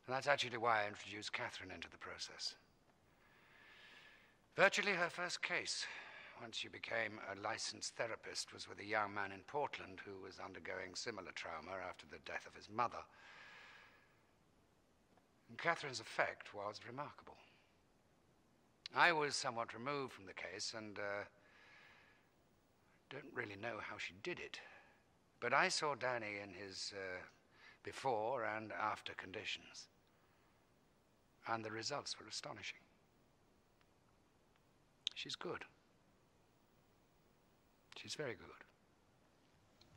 C: And that's actually why I introduced Catherine into the process. Virtually her first case, once she became a licensed therapist, was with a young man in Portland who was undergoing similar trauma after the death of his mother. And Catherine's effect was remarkable. I was somewhat removed from the case and don't really know how she did it. But I saw Danny in his before and after conditions. And the results were astonishing. She's good. She's very good.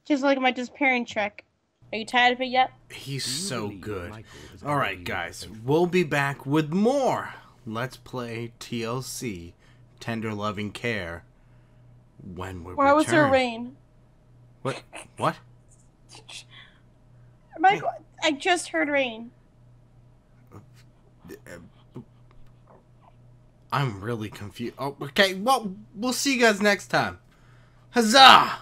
B: Just like my disappearing trick. Are you tired of it yet?
A: He's so good. Alright, guys. We'll be back with more Let's Play TLC, Tender Loving Care, when we're
B: Why was there rain?
A: What? What?
B: Michael, I just heard rain.
A: I'm really confused. Oh, okay, well, we'll see you guys next time. Huzzah!